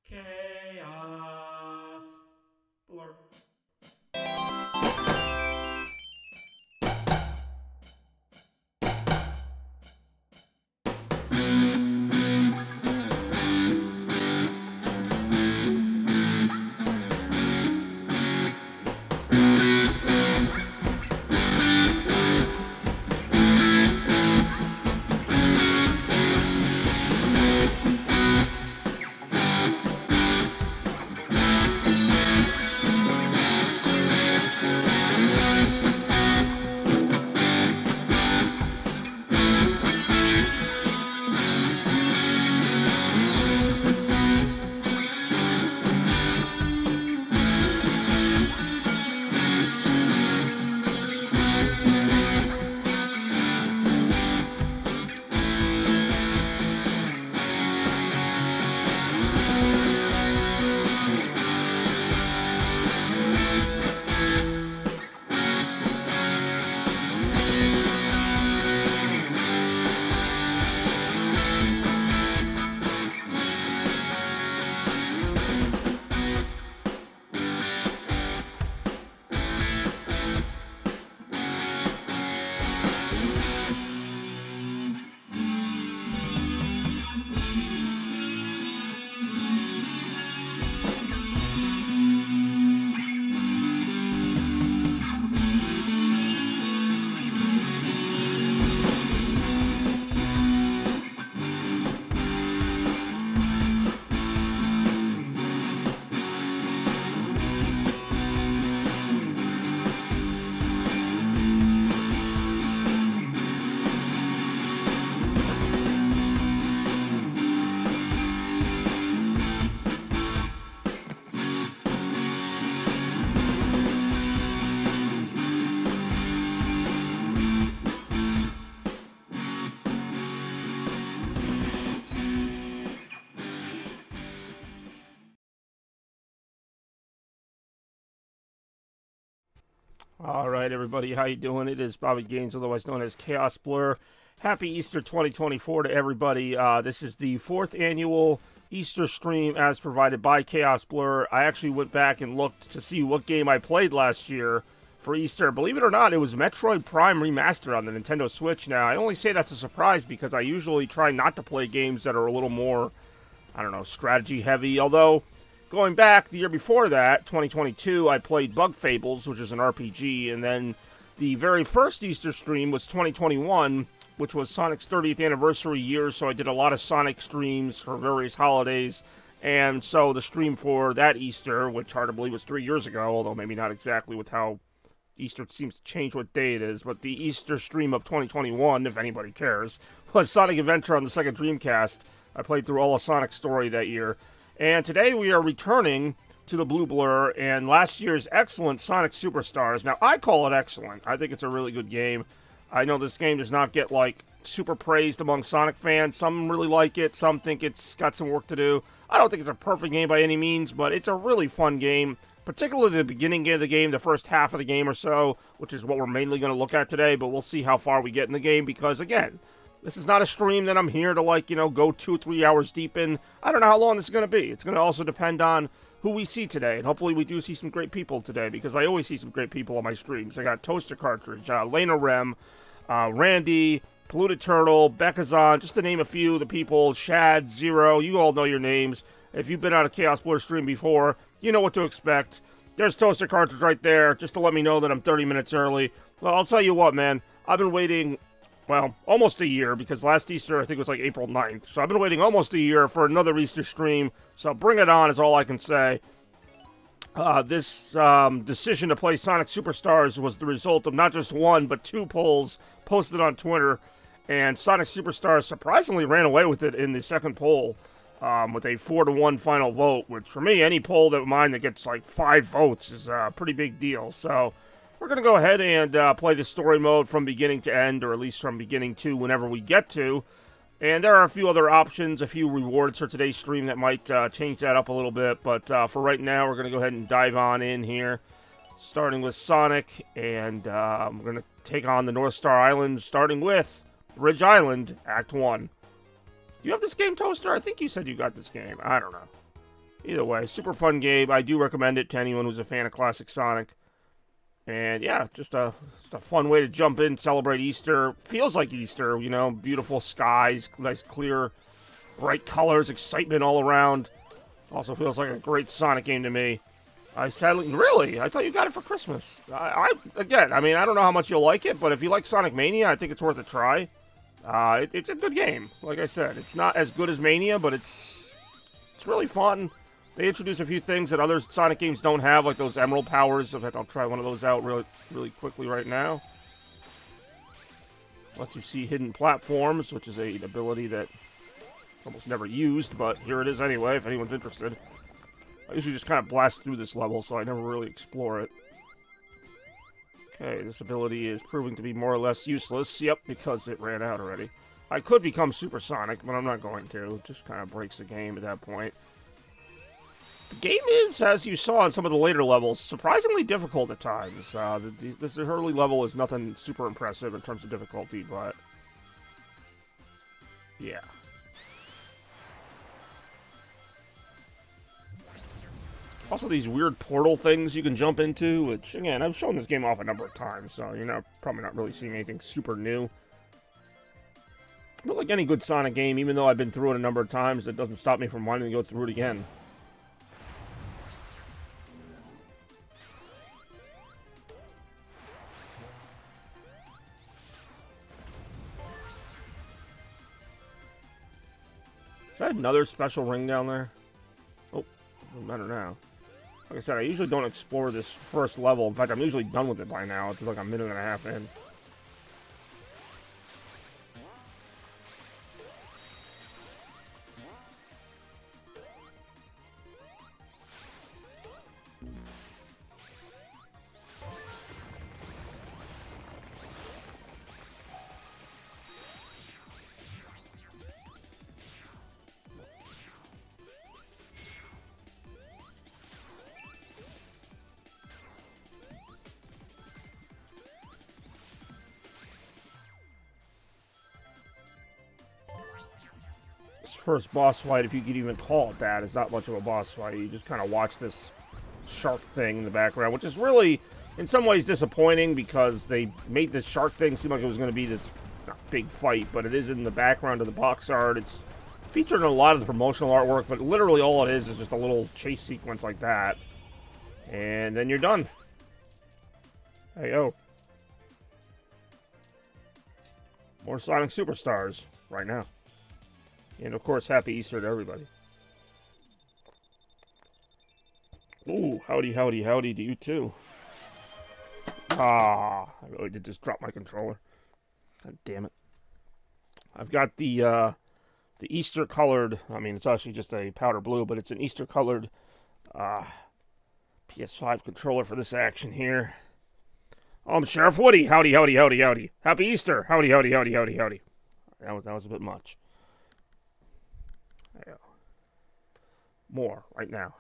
Chaos Blur. All right, everybody, how you doing? It is Bobby Gaines, otherwise known as Chaos Blur. Happy Easter 2024 to everybody. This is the fourth annual Easter stream as provided by Chaos Blur. I actually went back and looked to see what game I played last year for Easter. Believe it or not, it was Metroid Prime Remastered on the Nintendo Switch. Now, I only say that's a surprise because I usually try not to play games that are a little more, strategy heavy, although going back the year before that, 2022, I played Bug Fables, which is an RPG, and then the very first Easter stream was 2021, which was Sonic's 30th anniversary year, so I did a lot of Sonic streams for various holidays, and so the stream for that Easter, which hard to believe was 3 years ago, although maybe not exactly with how Easter seems to change what day it is, but the Easter stream of 2021, if anybody cares, was Sonic Adventure on the Sega Dreamcast. I played through all of Sonic's story that year. And today we are returning to the Blue Blur and last year's excellent Sonic Superstars. Now, I call it excellent. I think it's a really good game. I know this game does not get, super praised among Sonic fans. Some really like it. Some think it's got some work to do. I don't think it's a perfect game by any means, but it's a really fun game, particularly the beginning of the game, the first half of the game or so, which is what we're mainly going to look at today, but we'll see how far we get in the game because, again, this is not a stream that I'm here to, go 2-3 hours deep in. I don't know how long this is going to be. It's going to also depend on who we see today. And hopefully we do see some great people today, because I always see some great people on my streams. I got Toaster Cartridge, Lena Rem, Randy, Polluted Turtle, Beckazon, just to name a few of the people. Shad, Zero, you all know your names. If you've been on a Chaos Blur stream before, you know what to expect. There's Toaster Cartridge right there, just to let me know that I'm 30 minutes early. Well, I'll tell you what, man. I've been waiting almost a year, because last Easter, I think it was April 9th. So I've been waiting almost a year for another Easter stream. So bring it on is all I can say. This decision to play Sonic Superstars was the result of not just one, but two polls posted on Twitter. And Sonic Superstars surprisingly ran away with it in the second poll, with a 4-1 final vote, which for me, any poll that mine that gets 5 votes is a pretty big deal. So we're going to go ahead and play the story mode from beginning to end, or at least from beginning to whenever we get to. And there are a few other options, a few rewards for today's stream that might change that up a little bit. But for right now, we're going to go ahead and dive on in here, starting with Sonic. And we're going to take on the North Star Islands, starting with Bridge Island, Act 1. Do you have this game, Toaster? I think you said you got this game. I don't know. Either way, super fun game. I do recommend it to anyone who's a fan of classic Sonic. And yeah, just a fun way to jump in, celebrate Easter. Feels like Easter, you know, beautiful skies, nice clear, bright colors, excitement all around. Also feels like a great Sonic game to me. I thought you got it for Christmas. Again, I mean, I don't know how much you'll like it, but if you like Sonic Mania, I think it's worth a try. It's a good game. Like I said, it's not as good as Mania, but it's really fun. They introduce a few things that other Sonic games don't have, like those Emerald powers. In fact, I'll try one of those out really quickly right now. Lets you see hidden platforms, which is an ability that almost never used, but here it is anyway, if anyone's interested. I usually just kind of blast through this level, so I never really explore it. Okay, this ability is proving to be more or less useless. Yep, because it ran out already. I could become Supersonic, but I'm not going to. It just kind of breaks the game at that point. The game is, as you saw in some of the later levels, surprisingly difficult at times. This early level is nothing super impressive in terms of difficulty, but yeah. Also, these weird portal things you can jump into, which, again, I've shown this game off a number of times, so you're probably not really seeing anything super new. But like any good Sonic game, even though I've been through it a number of times, that doesn't stop me from wanting to go through it again. Is that another special ring down there? Oh, doesn't matter now. Like I said, I usually don't explore this first level. In fact, I'm usually done with it by now. It's like a minute and a half in. First boss fight, if you could even call it that, is not much of a boss fight. You just kind of watch this shark thing in the background, which is really, in some ways, disappointing because they made this shark thing seem like it was going to be this big fight, but it is in the background of the box art. It's featured in a lot of the promotional artwork, but literally all it is just a little chase sequence like that. And then you're done. Hey, oh. More Sonic Superstars right now. And, of course, happy Easter to everybody. Ooh, howdy, howdy, howdy to you, too. I really did just drop my controller. God damn it. I've got the Easter-colored, I mean, it's actually just a powder blue, but it's an Easter-colored PS5 controller for this action here. I'm Sheriff Woody. Howdy, howdy, howdy, howdy. Happy Easter. Howdy, howdy, howdy, howdy, howdy. That was a bit much. Yeah. More right now.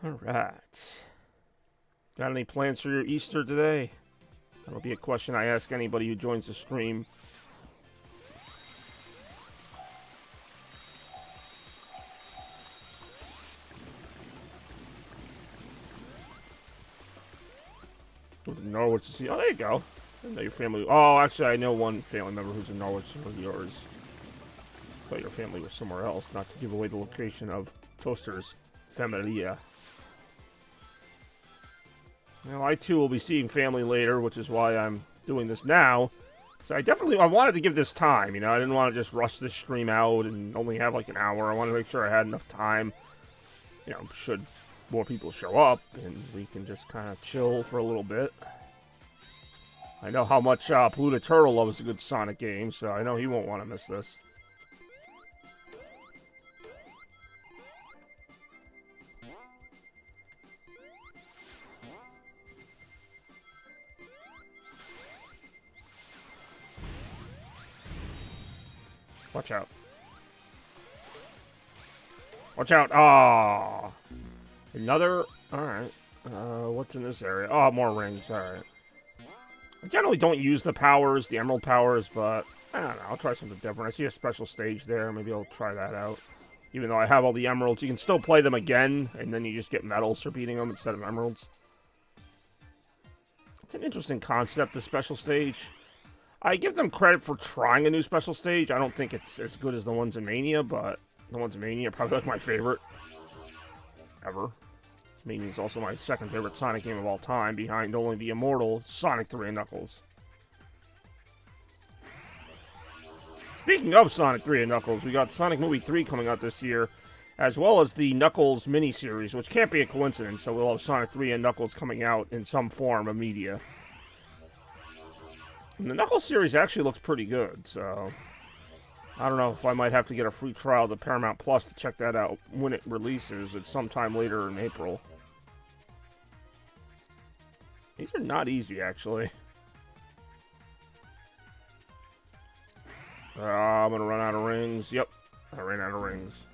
Alright. Got any plans for your Easter today? That'll be a question I ask anybody who joins the stream. Norwich to see. Oh, there you go. I know your family. Oh, actually, I know one family member who's in Norwich of yours. I thought your family was somewhere else, not to give away the location of Toaster's Familia. Well, I too will be seeing family later, which is why I'm doing this now. So I wanted to give this time, I didn't want to just rush this stream out and only have like an hour. I wanted to make sure I had enough time, should more people show up, and we can just kind of chill for a little bit. I know how much Pluto Turtle loves a good Sonic game, so I know he won't want to miss this. Watch out. Watch out. Ah, another. Alright. What's in this area? Oh, more rings. Alright. I generally don't use the powers, the emerald powers, but I don't know. I'll try something different. I see a special stage there. Maybe I'll try that out. Even though I have all the emeralds, you can still play them again, and then you just get medals for beating them instead of emeralds. It's an interesting concept, the special stage. I give them credit for trying a new special stage. I don't think it's as good as the ones in Mania, but the ones in Mania are probably like my favorite ever. Mania is also my second favorite Sonic game of all time, behind only the immortal Sonic 3 and Knuckles. Speaking of Sonic 3 and Knuckles, we got Sonic Movie 3 coming out this year, as well as the Knuckles miniseries, which can't be a coincidence, so we'll have Sonic 3 and Knuckles coming out in some form of media. And the Knuckles series actually looks pretty good, so I don't know if I might have to get a free trial to Paramount Plus to check that out when it releases. It's sometime later in April. These are not easy, actually. I'm going to run out of rings. Yep, I ran out of rings.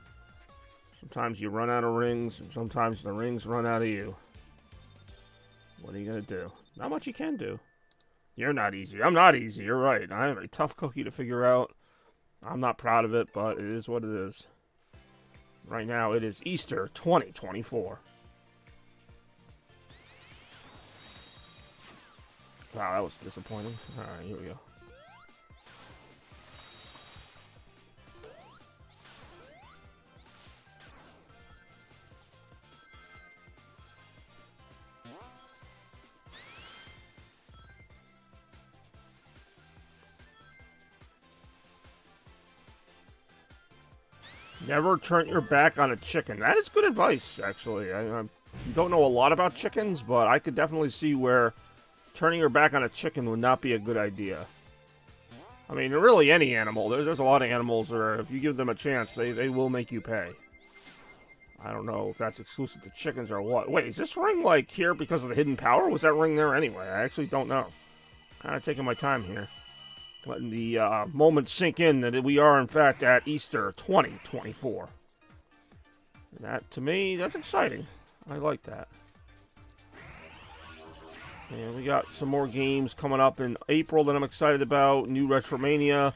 Sometimes you run out of rings, and sometimes the rings run out of you. What are you going to do? Not much you can do. You're not easy. I'm not easy. You're right. I am a tough cookie to figure out. I'm not proud of it, but it is what it is. Right now, it is Easter 2024. Wow, that was disappointing. Alright, here we go. Never turn your back on a chicken. That is good advice, actually. I don't know a lot about chickens, but I could definitely see where turning your back on a chicken would not be a good idea. I mean, really any animal. There's a lot of animals where if you give them a chance, they will make you pay. I don't know if that's exclusive to chickens or what. Wait, is this ring, like, here because of the hidden power? Was that ring there anyway? I actually don't know. Kind of taking my time here. Letting the moment sink in that we are, in fact, at Easter 2024. And that, to me, that's exciting. I like that. And we got some more games coming up in April that I'm excited about. New Retromania.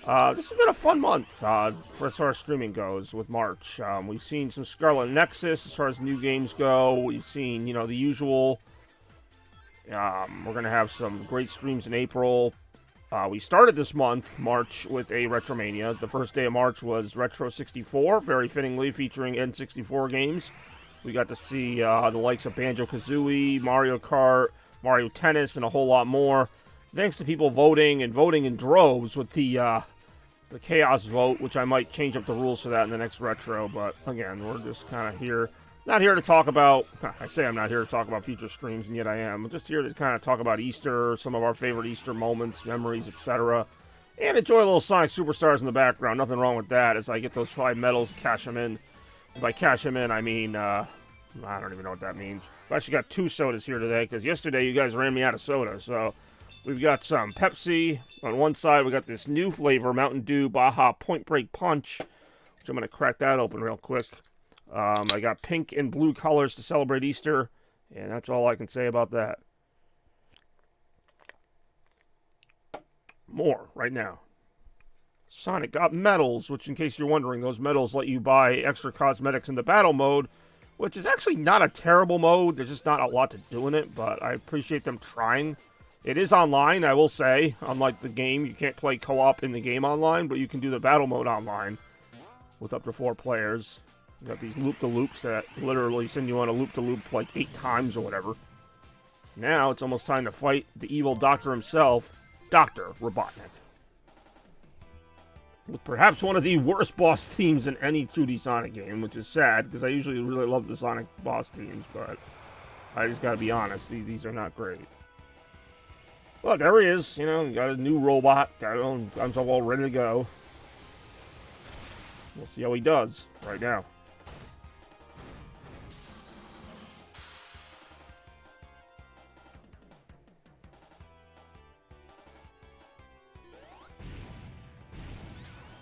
This has been a fun month as far as streaming goes with March. We've seen some Scarlet Nexus as far as new games go. We've seen, the usual. We're going to have some great streams in April. We started this month, March, with a Retromania. The first day of March was Retro 64, very fittingly featuring N64 games. We got to see the likes of Banjo-Kazooie, Mario Kart, Mario Tennis, and a whole lot more. Thanks to people voting in droves with the Chaos vote, which I might change up the rules for that in the next Retro. But again, we're just kind of here. Not here to talk about, I say I'm not here to talk about future streams, and yet I am. I'm just here to kind of talk about Easter, some of our favorite Easter moments, memories, etc. And enjoy a little Sonic Superstars in the background. Nothing wrong with that as I get those tri-medals, cash them in. By cash them in, I mean, I don't even know what that means. I've actually got 2 sodas here today, because yesterday you guys ran me out of soda. So we've got some Pepsi. On one side, we got this new flavor, Mountain Dew Baja Point Break Punch, which I'm going to crack that open real quick. I got pink and blue colors to celebrate Easter, and that's all I can say about that. More right now. Sonic got medals, which, in case you're wondering, those medals let you buy extra cosmetics in the battle mode, which is actually not a terrible mode. There's just not a lot to do in it, but I appreciate them trying. It is online, I will say. Unlike the game, you can't play co-op in the game online, but you can do the battle mode online with up to 4 players. You got these loop-de-loops that literally send you on a loop-de-loop like 8 times or whatever. Now it's almost time to fight the evil doctor himself, Dr. Robotnik. With perhaps one of the worst boss teams in any 2D Sonic game, which is sad, because I usually really love the Sonic boss teams, but I just gotta be honest, these are not great. Well, there he is, got a new robot, got himself all ready to go. We'll see how he does right now.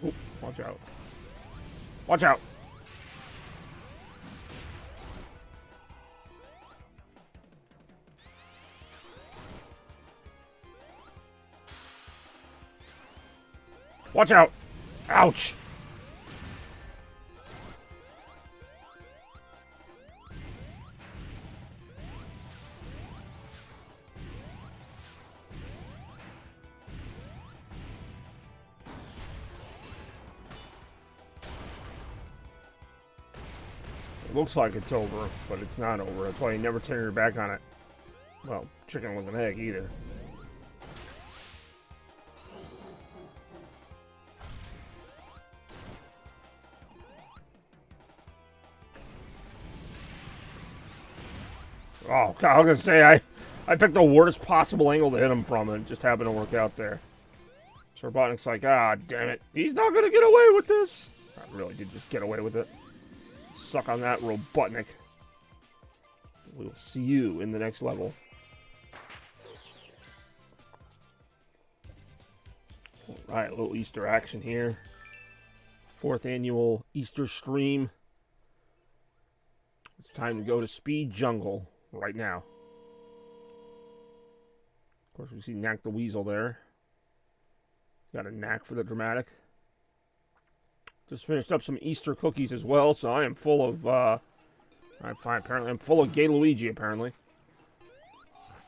Ooh, watch out. Watch out! Watch out! Ouch! It looks like it's over, but it's not over. That's why you never turn your back on it. Well, chicken with an egg either. Oh, God, I was gonna say, I picked the worst possible angle to hit him from, and it just happened to work out there. So Robotnik's like, ah, damn it. He's not gonna get away with this. I really did just get away with it. Suck on that, Robotnik. We will see you in the next level. Alright, a little Easter action here. 4th annual Easter stream. It's time to go to Speed Jungle right now. Of course, we see Knack the Weasel there. Got a knack for the dramatic. Just finished up some Easter cookies as well, so I am full of, Alright, fine, apparently I'm full of Gay Luigi, apparently.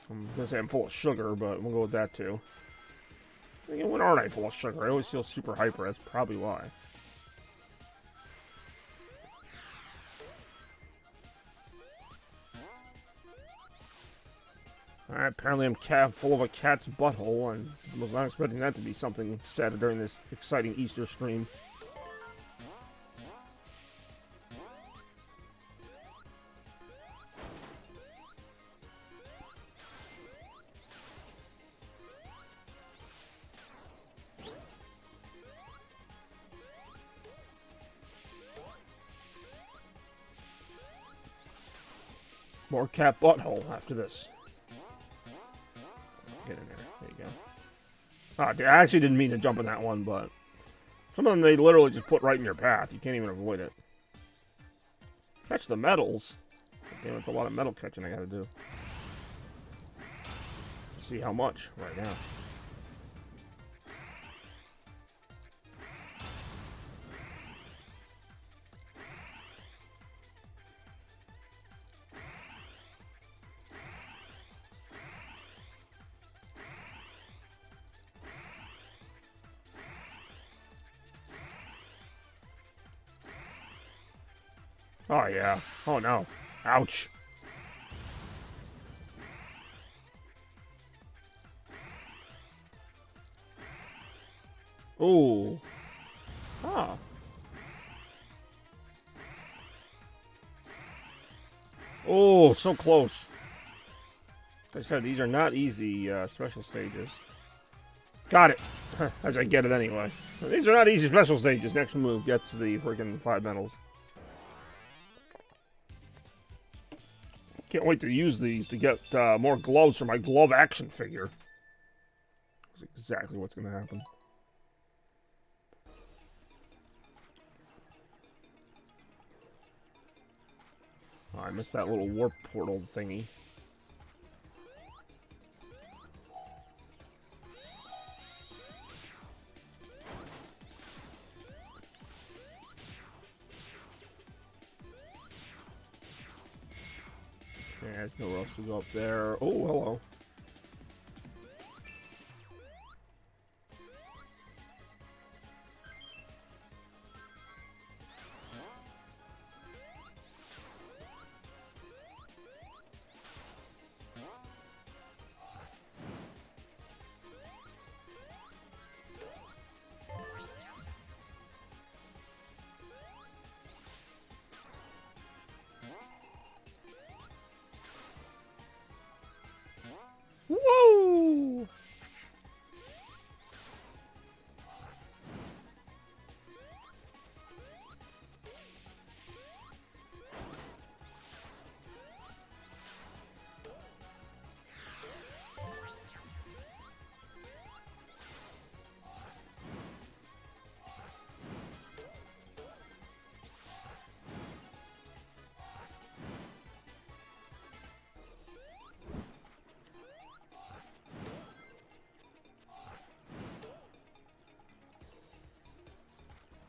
I'm gonna say I'm full of sugar, but we'll go with that, too. Again, when aren't I full of sugar? I always feel super hyper, that's probably why. Alright, apparently I'm full of a cat's butthole, and I was not expecting that to be something said during this exciting Easter stream. More cat butthole after this. Get in there. There you go. Oh, I actually didn't mean to jump in that one, but some of them they literally just put right in your path. You can't even avoid it. Catch the medals. Damn, it's a lot of medal catching I gotta do. Let's see how much right now. Oh, yeah. Oh, no. Ouch. Ooh. Ah. Oh, so close. Like I said, these are not easy special stages. Got it. As I get it anyway. These are not easy special stages. Next move gets the freaking 5 medals. Can't wait to use these to get more gloves for my glove action figure. That's exactly what's going to happen. Oh, I missed that little warp portal thingy. Yeah, there's nowhere else to go up there. Oh, hello.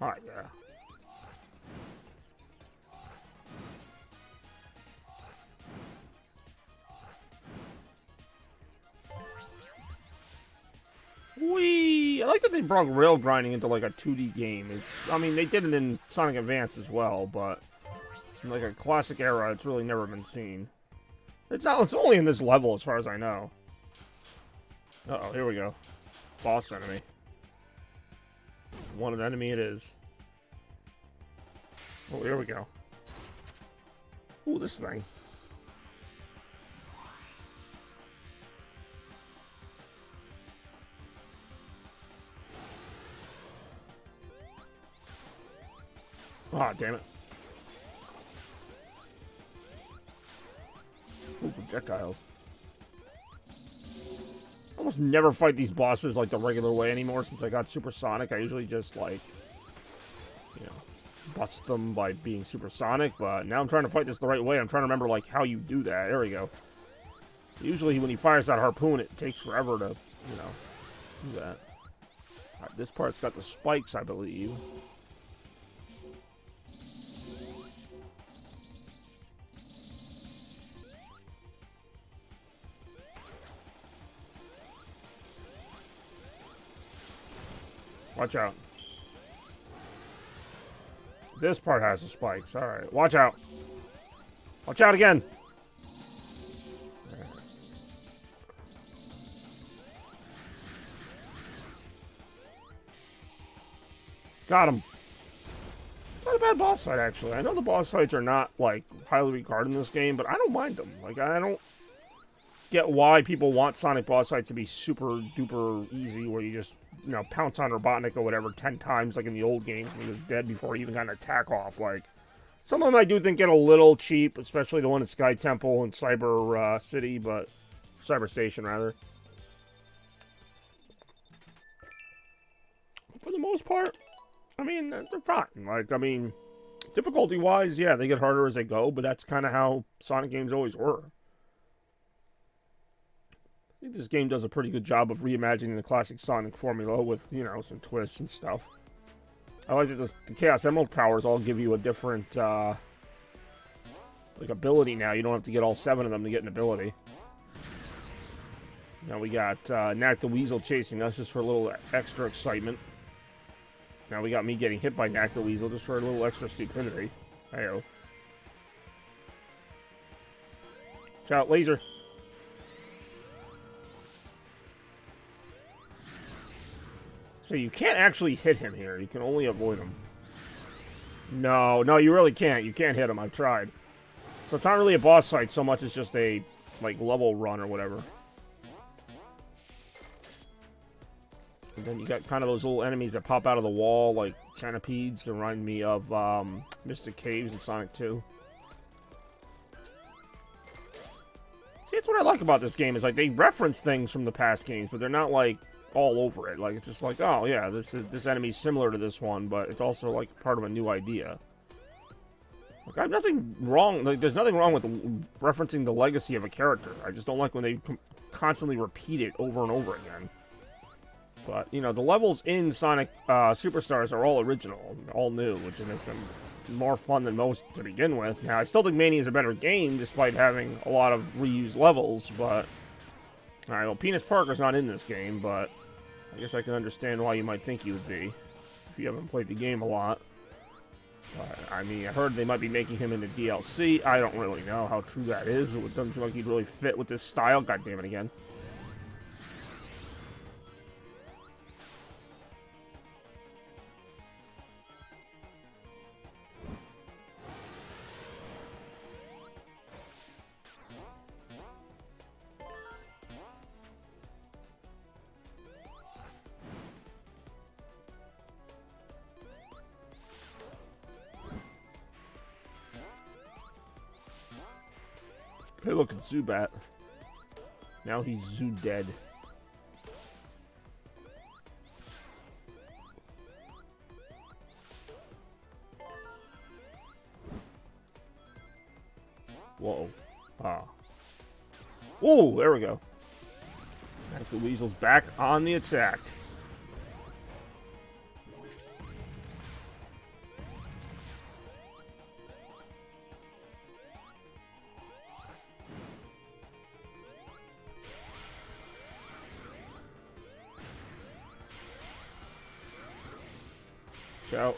Oh, yeah. Whee! I like that they brought rail grinding into like a 2D game. I mean, they did it in Sonic Advance as well, but in like a classic era, it's really never been seen. It's only in this level as far as I know. Uh-oh, here we go. Boss enemy. One enemy it is. Oh, here we go. Ooh, this thing. Ah, damn it. Ooh, projectiles. I almost never fight these bosses like the regular way anymore since I got supersonic. I usually just, like, you know, bust them by being supersonic, but now I'm trying to fight this the right way. I'm trying to remember, like, how you do that. There we go. Usually when he fires that harpoon, it takes forever to, you know, do that. Alright, this part's got the spikes, I believe. Watch out. This part has the spikes. Alright, watch out. Watch out again. Got him. Not a bad boss fight, actually. I know the boss fights are not, like, highly regarded in this game, but I don't mind them. Like, I don't get why people want Sonic boss fights to be super duper easy, where you just, you know, pounce on Robotnik or whatever 10 times, like in the old games, when he was dead before he even got an attack off. Like, some of them I do think get a little cheap, especially the one at Sky Temple and Cyber City, but Cyber Station, rather. For the most part, I mean, they're fine. Like, I mean, difficulty-wise, yeah, they get harder as they go, but that's kind of how Sonic games always were. I think this game does a pretty good job of reimagining the classic Sonic formula with, you know, some twists and stuff. I like that the Chaos Emerald powers all give you a different, like, ability now. You don't have to get all 7 of them to get an ability. Now we got Knack the Weasel chasing us just for a little extra excitement. Now we got me getting hit by Knack the Weasel just for a little extra stupidity. Hey-oh. Watch out, laser. So you can't actually hit him here. You can only avoid him. No, you really can't. You can't hit him. I've tried. So it's not really a boss fight so much as just a, like, level run or whatever. And then you got kind of those little enemies that pop out of the wall, like centipedes. They remind me of Mystic Caves in Sonic 2. See, that's what I like about this game, is like they reference things from the past games, but they're not like all over it. Like, it's just like, oh yeah, this enemy's similar to this one, but it's also like part of a new idea. Like, I have nothing wrong. Like, there's nothing wrong with referencing the legacy of a character. I just don't like when they constantly repeat it over and over again. But, you know, the levels in Sonic Superstars are all original, all new, which makes them more fun than most to begin with. Now, I still think Mania is a better game, despite having a lot of reused levels, but... Alright, well, Penis Parker's not in this game, but I guess I can understand why you might think he would be, if you haven't played the game a lot. But, I mean, I heard they might be making him into DLC. I don't really know how true that is. It doesn't seem like he'd really fit with this style. God damn it again. Hey, look, it's Zubat. Now he's Zoo dead. Whoa. Ah. Ooh, there we go. The Weasel's back on the attack. Watch out.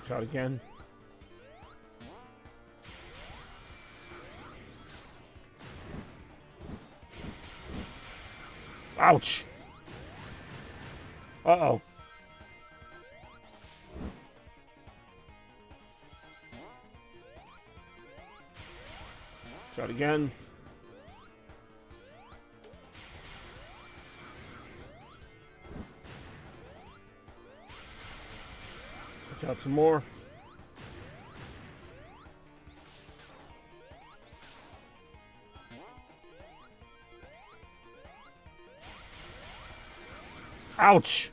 Watch out again. Ouch! Uh-oh. Shot again. Watch out some more. Ouch!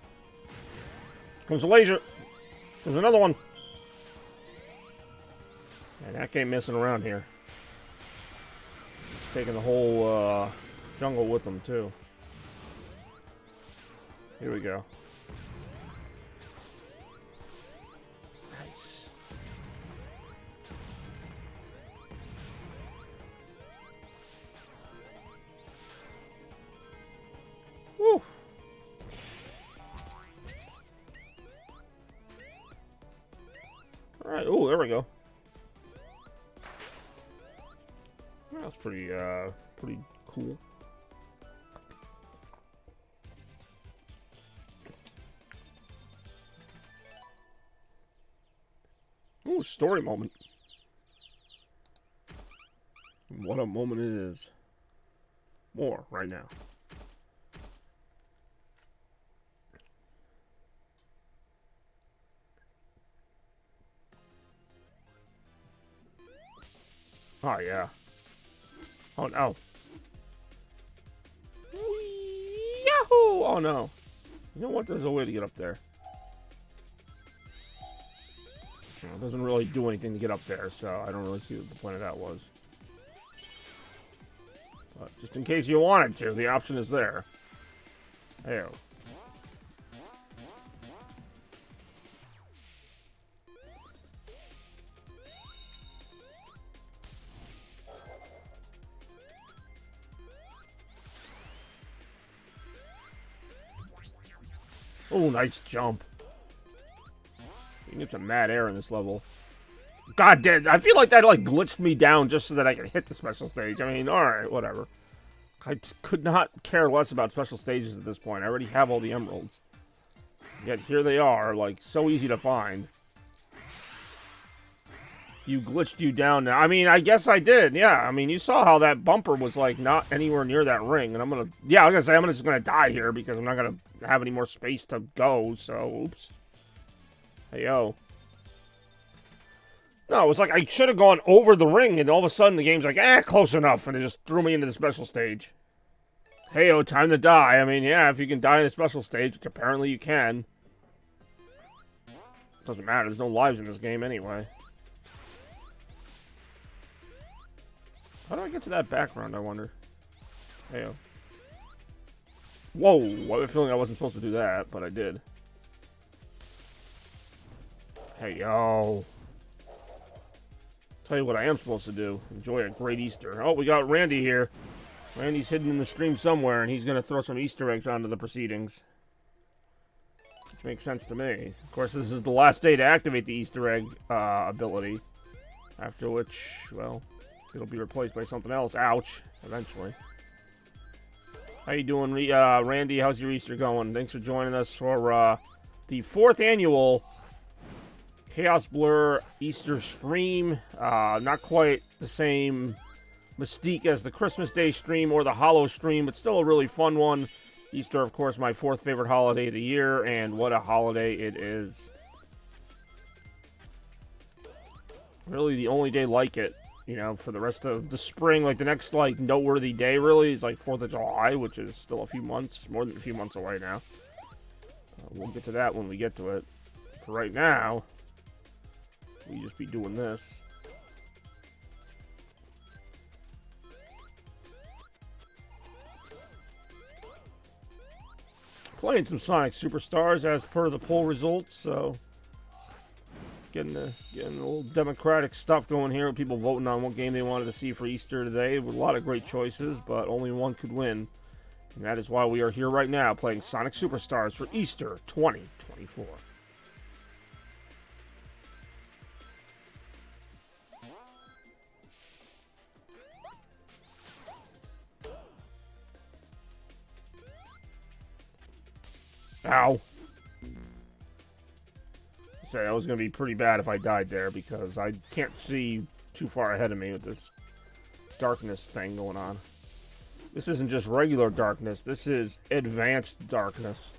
Comes a laser. There's another one. And that ain't messing around here. He's taking the whole jungle with him, too. Here we go. Nice. Woo! Alright, oh, there we go. That's pretty cool. Ooh, story moment. What a moment it is. More right now. Oh, yeah. Oh, no. Yahoo! Oh, no. You know what? There's a way to get up there. Well, it doesn't really do anything to get up there, so I don't really see what the point of that was. But just in case you wanted to, the option is there. Hey-o. Oh, nice jump. You can get some mad air in this level. God damn, I feel like that like glitched me down just so that I could hit the special stage. I mean, alright, whatever. I could not care less about special stages at this point. I already have all the emeralds. Yet here they are, like, so easy to find. You glitched you down now. I mean, I guess I did, yeah. I mean, you saw how that bumper was, like, not anywhere near that ring. And I'm gonna... Yeah, I was gonna say, I'm just gonna die here because I'm not gonna have any more space to go, so... Oops. Hey, yo. No, it was like I should have gone over the ring, and all of a sudden the game's like, close enough, and it just threw me into the special stage. Hey, yo, time to die. I mean, yeah, if you can die in a special stage, which apparently you can. Doesn't matter, there's no lives in this game anyway. How do I get to that background, I wonder? Hey, yo. Whoa, I have a feeling I wasn't supposed to do that, but I did. Hey, yo. Tell you what I am supposed to do. Enjoy a great Easter. Oh, we got Randy here. Randy's hidden in the stream somewhere, and he's going to throw some Easter eggs onto the proceedings. Which makes sense to me. Of course, this is the last day to activate the Easter egg ability. After which, well, it'll be replaced by something else. Ouch. Eventually. How you doing, Randy? How's your Easter going? Thanks for joining us for the 4th annual Chaos Blur Easter stream. Not quite the same mystique as the Christmas Day stream or the Hollow stream, but still a really fun one. Easter, of course, my 4th favorite holiday of the year, and what a holiday it is. Really the only day like it, you know, for the rest of the spring. Like, the next, like, noteworthy day, really, is, like, 4th of July, which is still a few months, more than a few months away now. We'll get to that when we get to it. For right now, we just be doing this. Playing some Sonic Superstars as per the poll results, so getting a little democratic stuff going here with people voting on what game they wanted to see for Easter today with a lot of great choices, but only one could win. And that is why we are here right now playing Sonic Superstars for Easter 2024. Ow. Say that was going to be pretty bad if I died there because I can't see too far ahead of me with this darkness thing going on. This isn't just regular darkness. This is advanced darkness.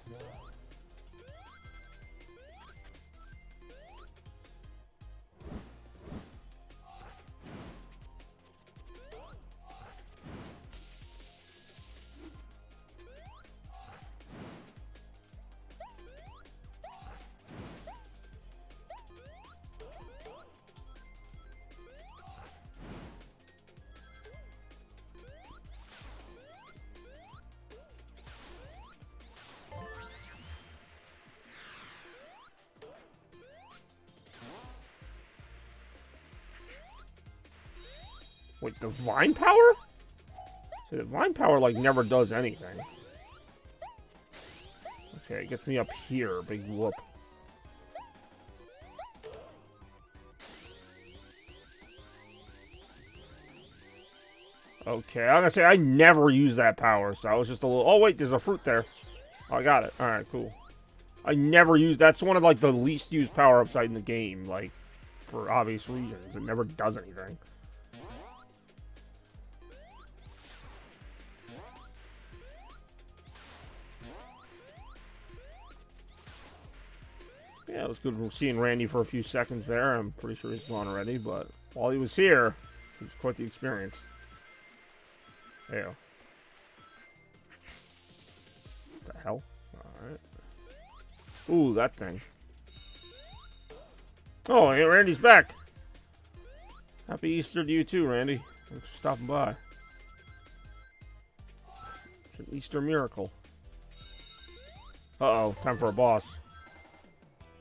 Wait, the Vine Power? See, the Vine Power, like, never does anything. Okay, it gets me up here. Big whoop. Okay, I'm gonna say I never use that power, so I was just a little... Oh, wait, there's a fruit there. Oh, I got it. Alright, cool. I never use... That's one of, like, the least used power-ups in the game, like, for obvious reasons. It never does anything. Yeah, it was good seeing Randy for a few seconds there. I'm pretty sure he's gone already, but while he was here, it was quite the experience. There. What the hell? Alright. Ooh, that thing. Oh, hey, Randy's back. Happy Easter to you too, Randy. Thanks for stopping by. It's an Easter miracle. Uh-oh, time for a boss.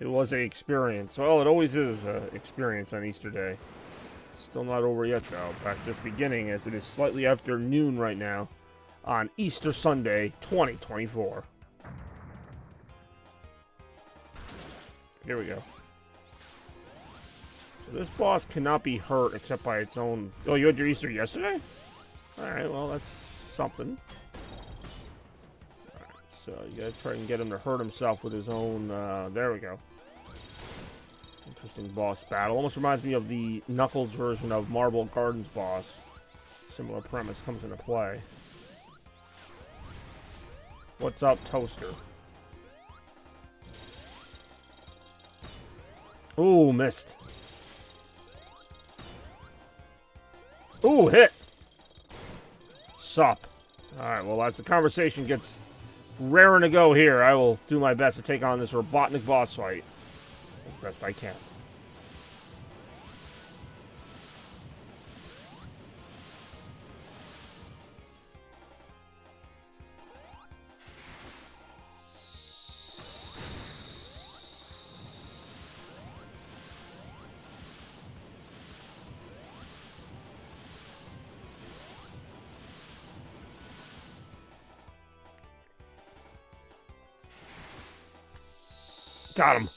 It was an experience. Well, it always is an experience on Easter Day. Still not over yet, though. In fact, just beginning, as it is slightly after noon right now on Easter Sunday, 2024. Here we go. So this boss cannot be hurt except by its own... Oh, you had your Easter yesterday? Alright, well, that's something. Alright, so you gotta try and get him to hurt himself with his own... there we go. Interesting boss battle. Almost reminds me of the Knuckles version of Marble Gardens boss. Similar premise comes into play. What's up, Toaster? Ooh, missed. Ooh, hit. Sup. Alright, well, as the conversation gets raring to go here, I will do my best to take on this Robotnik boss fight as best I can. Got him.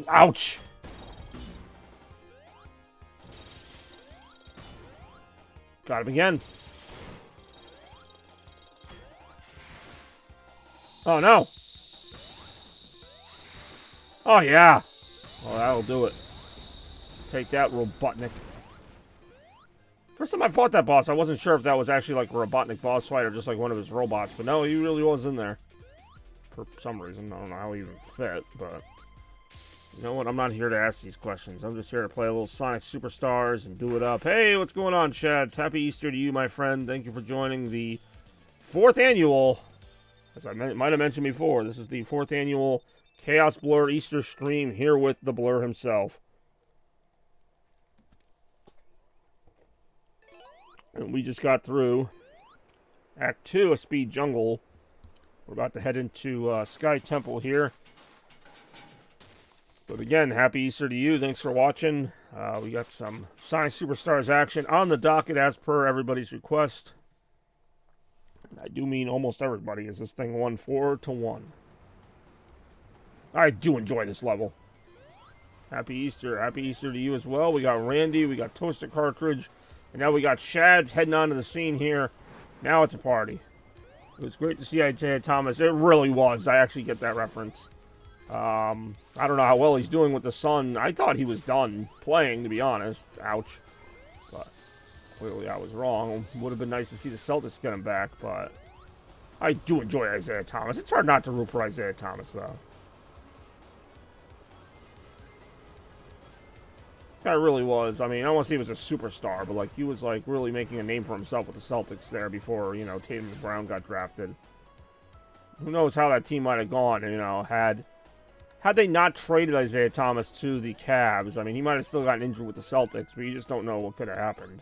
Ouch. Got him again. Oh, no. Oh, yeah. Well, that'll do it. Take that, Robotnik. First time I fought that boss, I wasn't sure if that was actually like a Robotnik boss fight or just like one of his robots. But no, he really was in there. For some reason. I don't know how he even fit, but... You know what? I'm not here to ask these questions. I'm just here to play a little Sonic Superstars and do it up. Hey, what's going on, Chads? Happy Easter to you, my friend. Thank you for joining the 4th annual, as I might have mentioned before, this is the 4th annual Chaos Blur Easter stream here with the Blur himself. And we just got through Act 2 of Speed Jungle. We're about to head into Sky Temple here. But again, happy Easter to you. Thanks for watching. We got some Sonic Superstars action on the docket as per everybody's request. And I do mean almost everybody, as this thing won 4-1. I do enjoy this level. Happy Easter. Happy Easter to you as well. We got Randy, we got Toasted Cartridge, and now we got Shads heading onto the scene here. Now it's a party. It was great to see Isaiah Thomas. It really was. I actually get that reference. I don't know how well he's doing with the Sun. I thought he was done playing, to be honest. Ouch. But clearly I was wrong. Would have been nice to see the Celtics get him back, but I do enjoy Isaiah Thomas. It's hard not to root for Isaiah Thomas, though. That really was. I mean, I don't want to say he was a superstar, but like he was like really making a name for himself with the Celtics there before, you know, Tatum and Brown got drafted. Who knows how that team might have gone, you know, had they not traded Isaiah Thomas to the Cavs. I mean, he might have still gotten injured with the Celtics, but you just don't know what could have happened.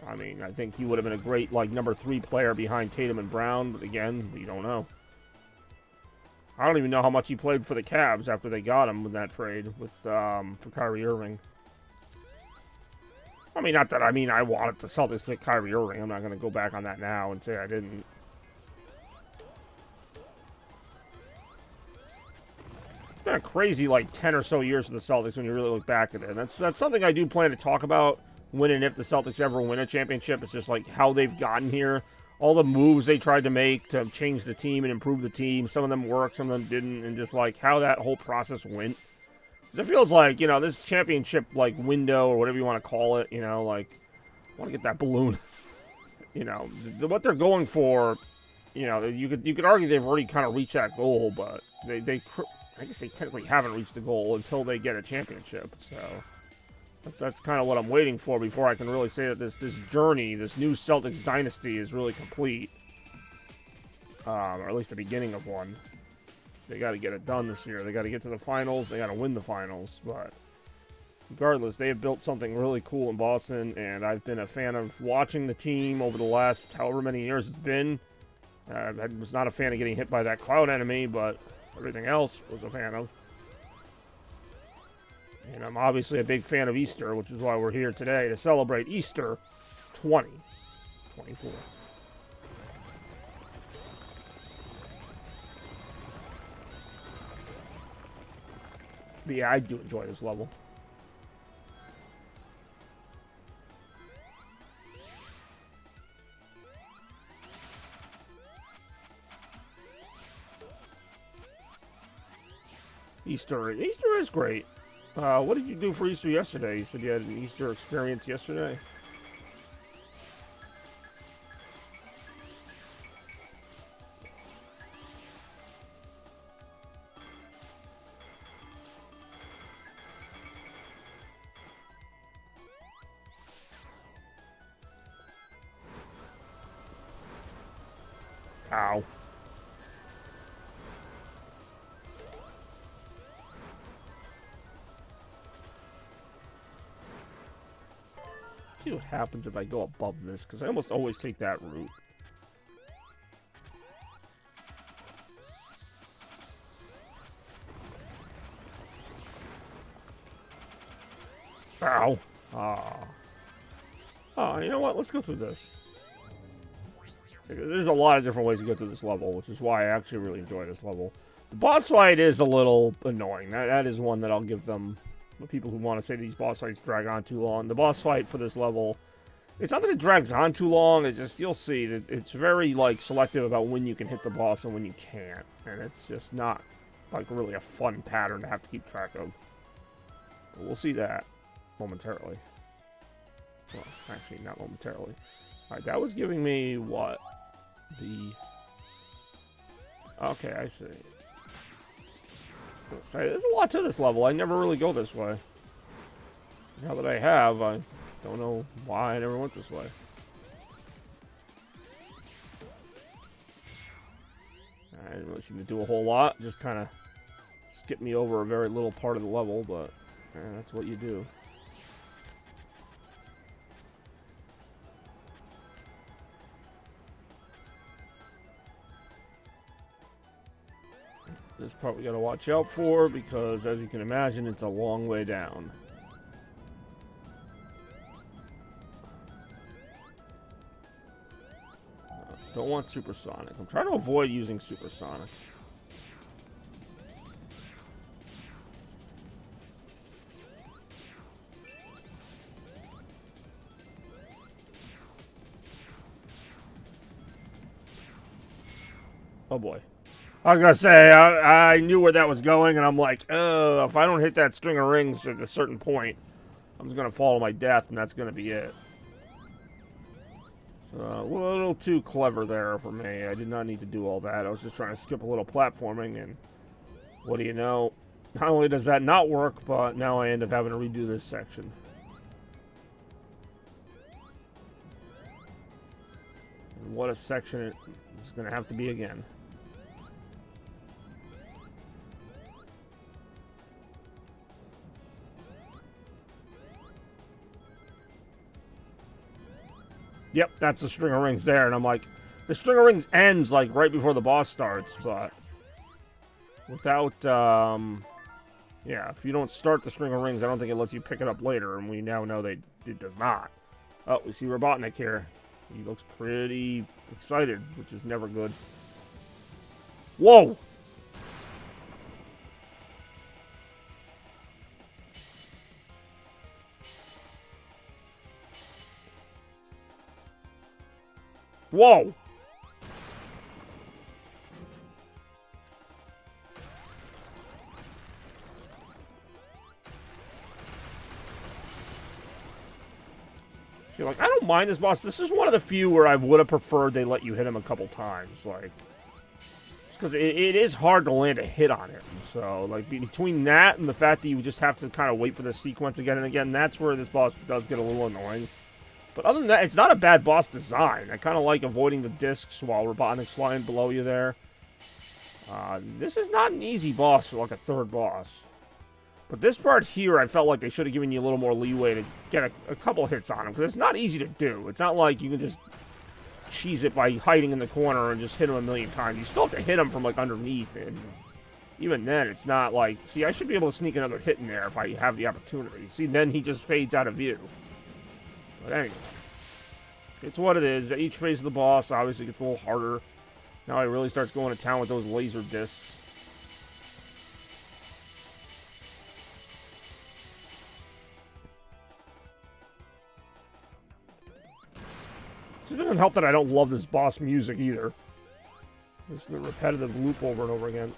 I mean, I think he would have been a great, like, number 3 player behind Tatum and Brown, but again, you don't know. I don't even know how much he played for the Cavs after they got him with that trade with for Kyrie Irving. I mean, not that I wanted the Celtics to pick Kyrie Irving. I'm not going to go back on that now and say I didn't. It's been a crazy, like, 10 or so years for the Celtics when you really look back at it. And that's something I do plan to talk about when and if the Celtics ever win a championship. It's just, like, how they've gotten here. All the moves they tried to make to change the team and improve the team. Some of them worked, some of them didn't. And just, like, how that whole process went. It feels like, you know, this championship, like, window or whatever you want to call it, you know, like, I want to get that balloon. You know, what they're going for, you know, you could argue they've already kind of reached that goal, but I guess they technically haven't reached the goal until they get a championship. So that's kind of what I'm waiting for before I can really say that this journey, this new Celtics dynasty is really complete. Or at least the beginning of one. They got to get it done this year. They got to get to the finals. They got to win the finals. But regardless, they have built something really cool in Boston, and I've been a fan of watching the team over the last however many years it's been. I was not a fan of getting hit by that cloud enemy, but everything else was a fan of. And I'm obviously a big fan of Easter, which is why we're here today to celebrate Easter 2024. But yeah, I do enjoy this level. Easter is great. What did you do for Easter yesterday? You said you had an Easter experience yesterday. Ow. See what happens if I go above this, because I almost always take that route. Ow. Oh, you know what? Let's go through this. There's a lot of different ways to go through this level, which is why I actually really enjoy this level. The boss fight is a little annoying. That is one that I'll give them. The people who want to say these boss fights drag on too long. The boss fight for this level, it's not that it drags on too long. It's just, you'll see that it's very, like, selective about when you can hit the boss and when you can't. And it's just not, like, really a fun pattern to have to keep track of. But we'll see that momentarily. Well, actually, not momentarily. Alright, that was giving me what? Okay, I see. There's a lot to this level. I never really go this way. Now that I have, I don't know why I never went this way. I didn't really seem to do a whole lot. Just kind of skip me over a very little part of the level, but that's what you do. This part we gotta watch out for because, as you can imagine, it's a long way down. Don't want supersonic. I'm trying to avoid using supersonic. Oh boy. I was gonna say, I knew where that was going, and I'm like, oh, if I don't hit that string of rings at a certain point, I'm just gonna fall to my death, and that's gonna be it. So, a little too clever there for me. I did not need to do all that. I was just trying to skip a little platforming, and what do you know? Not only does that not work, but now I end up having to redo this section. And what a section it's gonna have to be again. Yep, that's the string of rings there, and I'm like, the string of rings ends like right before the boss starts, but without, yeah, if you don't start the string of rings, I don't think it lets you pick it up later, and we now know that it does not. Oh, we see Robotnik here. He looks pretty excited, which is never good. Whoa! Whoa! See, like, I don't mind this boss. This is one of the few where I would have preferred they let you hit him a couple times. Like, because it is hard to land a hit on him. So, like, between that and the fact that you just have to kind of wait for the sequence again and again, that's where this boss does get a little annoying. But other than that, it's not a bad boss design. I kind of like avoiding the discs while Robotnik's flying below you there. This is not an easy boss for, like, a third boss. But this part here, I felt like they should have given you a little more leeway to get a couple hits on him. Because it's not easy to do. It's not like you can just cheese it by hiding in the corner and just hit him a million times. You still have to hit him from, like, underneath. And even then, it's not like... See, I should be able to sneak another hit in there if I have the opportunity. See, then he just fades out of view. But anyway, it's what it is. Each phase of the boss obviously gets a little harder. Now he really starts going to town with those laser discs. It doesn't help that I don't love this boss music either. It's the repetitive loop over and over again.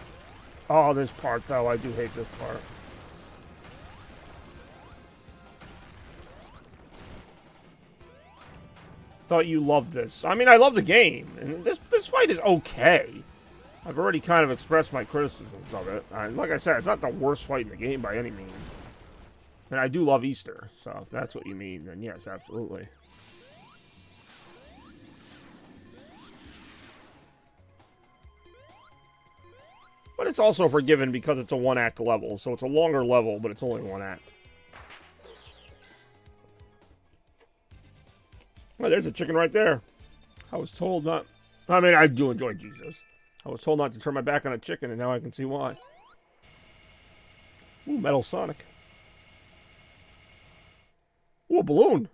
Oh, this part though, I do hate this part. Thought you loved this. I mean, I love the game, and this fight is okay. I've already kind of expressed my criticisms of it. Like I said, it's not the worst fight in the game by any means. And I do love Easter, so if that's what you mean, then yes, absolutely. But it's also forgiven because it's a one-act level, so it's a longer level, but it's only one act. Oh, there's a chicken right there. I was told not... I mean, I do enjoy Jesus. I was told not to turn my back on a chicken, and now I can see why. Ooh, Metal Sonic. Ooh, a balloon.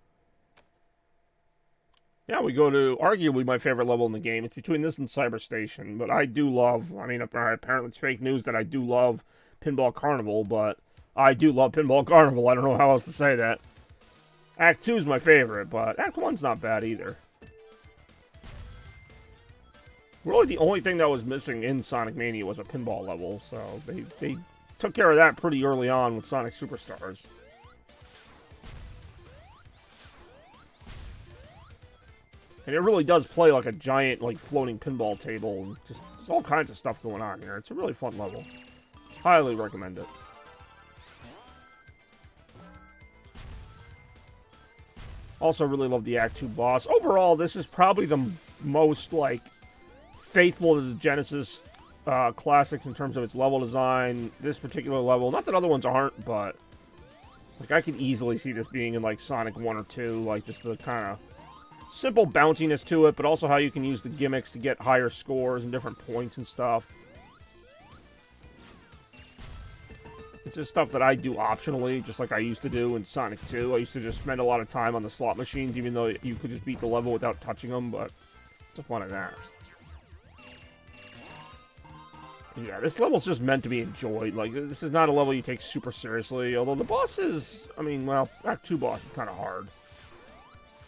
Yeah, we go to arguably my favorite level in the game. It's between this and Cyber Station, but I do love... I mean, apparently it's fake news that I do love Pinball Carnival, but I do love Pinball Carnival. I don't know how else to say that. Act 2 is my favorite, but Act 1's not bad either. Really, the only thing that was missing in Sonic Mania was a pinball level, so they took care of that pretty early on with Sonic Superstars. And it really does play like a giant, like, floating pinball table, and just there's all kinds of stuff going on here. It's a really fun level. Highly recommend it. Also really love the Act 2 boss. Overall, this is probably the most, like, faithful to the Genesis classics in terms of its level design. This particular level, not that other ones aren't, but, like, I can easily see this being in, like, Sonic 1 or 2. Like, just the kind of simple bounciness to it, but also how you can use the gimmicks to get higher scores and different points and stuff. It's just stuff that I do optionally, just like I used to do in Sonic 2. I used to just spend a lot of time on the slot machines, even though you could just beat the level without touching them, but it's the fun of that. Yeah, this level's just meant to be enjoyed. Like, this is not a level you take super seriously, although the boss is, I mean, well, Act 2 boss is kind of hard.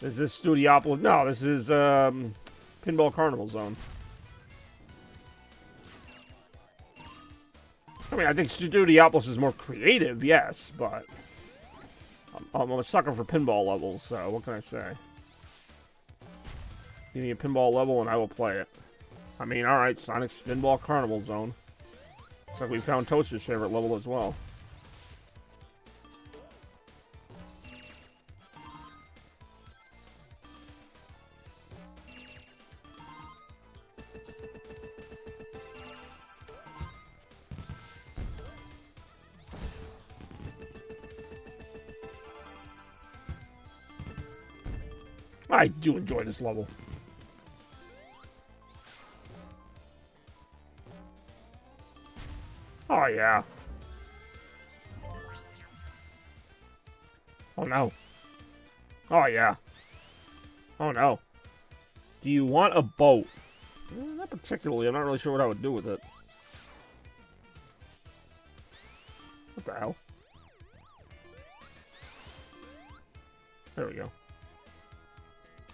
Is this Studiopolis? No, this is Pinball Carnival Zone. I mean, I think Studiopolis is more creative, yes, but I'm a sucker for pinball levels, so what can I say? Give me a pinball level and I will play it. I mean, alright, Sonic's Pinball Carnival Zone. Looks like we found Toaster's favorite level as well. I do enjoy this level. Oh, yeah. Oh, no. Oh, yeah. Oh, no. Do you want a boat? Not particularly. I'm not really sure what I would do with it. What the hell? There we go.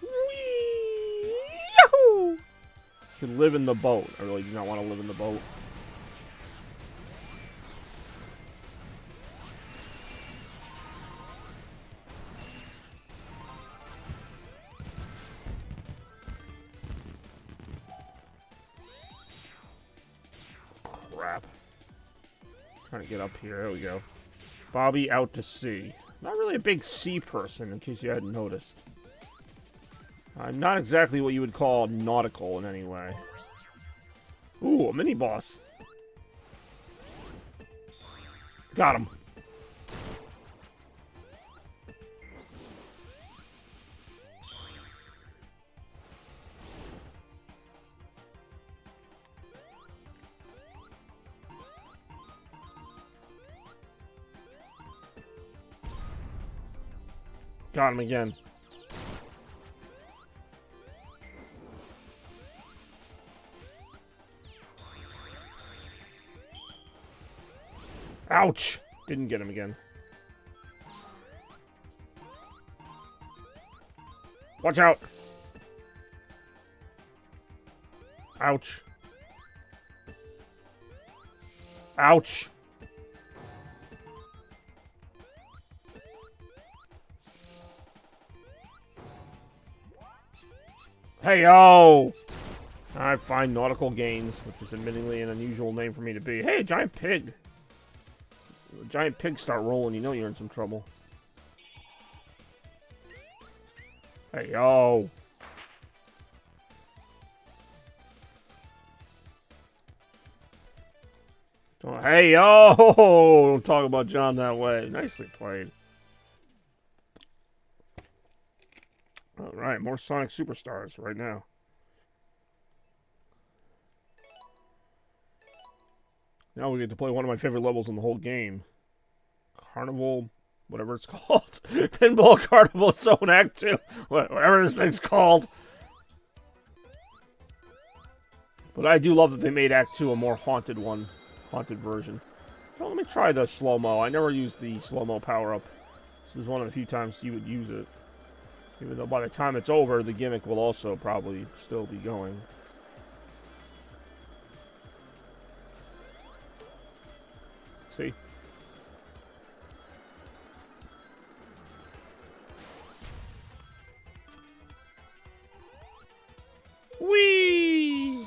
Whee! Yahoo! You can live in the boat. I really do not want to live in the boat. Crap. Trying to get up here. There we go. Bobby out to sea. Not really a big sea person, in case you hadn't noticed. I'm not exactly what you would call nautical in any way. Ooh, a mini-boss. Got him. Got him again. Ouch! Didn't get him again. Watch out! Ouch. Ouch! Hey, yo! Alright, fine. Nautical Gains, which is admittedly an unusual name for me to be. Hey, a giant pig! A giant pigs start rolling, you know you're in some trouble. Hey, yo! Hey, yo! Don't talk about John that way. Nicely played. Alright, more Sonic Superstars right now. Now we get to play one of my favorite levels in the whole game. Carnival, whatever it's called. Pinball Carnival Zone Act 2. Whatever this thing's called. But I do love that they made Act 2 a more haunted one. Haunted version. Well, let me try the slow-mo. I never used the slow-mo power-up. This is one of the few times you would use it. Even though by the time it's over, the gimmick will also probably still be going. See? Whee!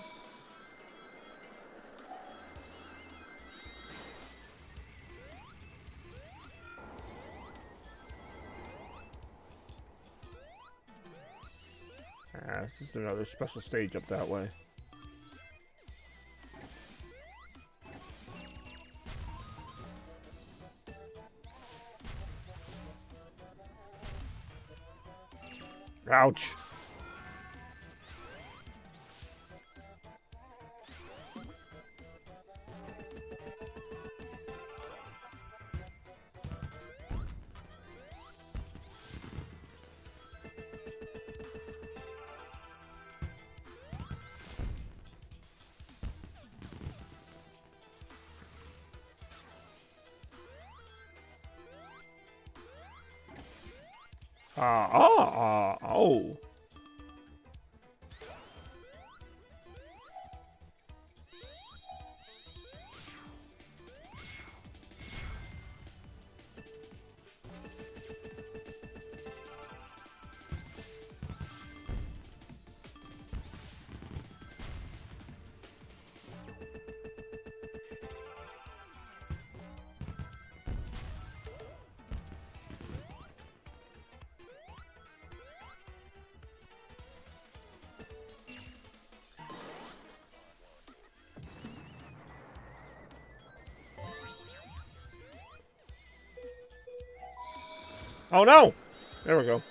This is another special stage up that way. Ouch. Oh. Oh no! There we go.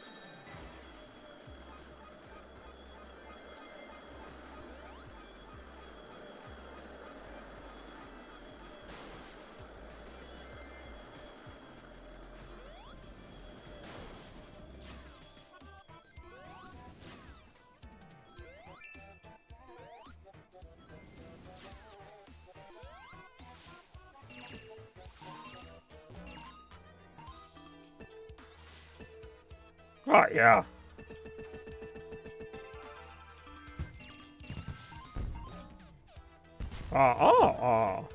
Oh, yeah. Oh.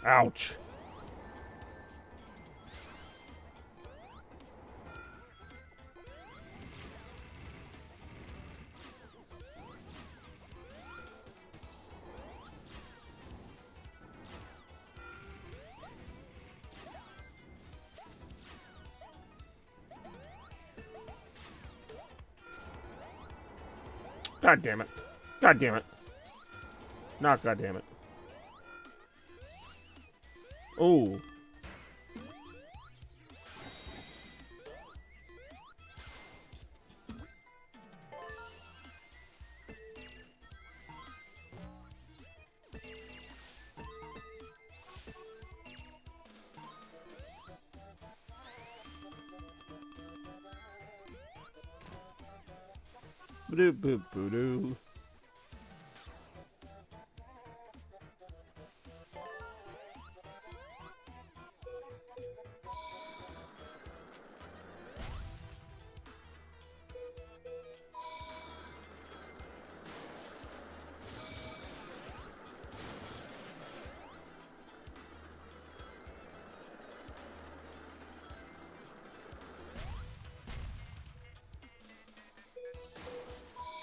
Ouch. God damn it. God damn it. Not god damn it. Ooh. Boo boo boo doo.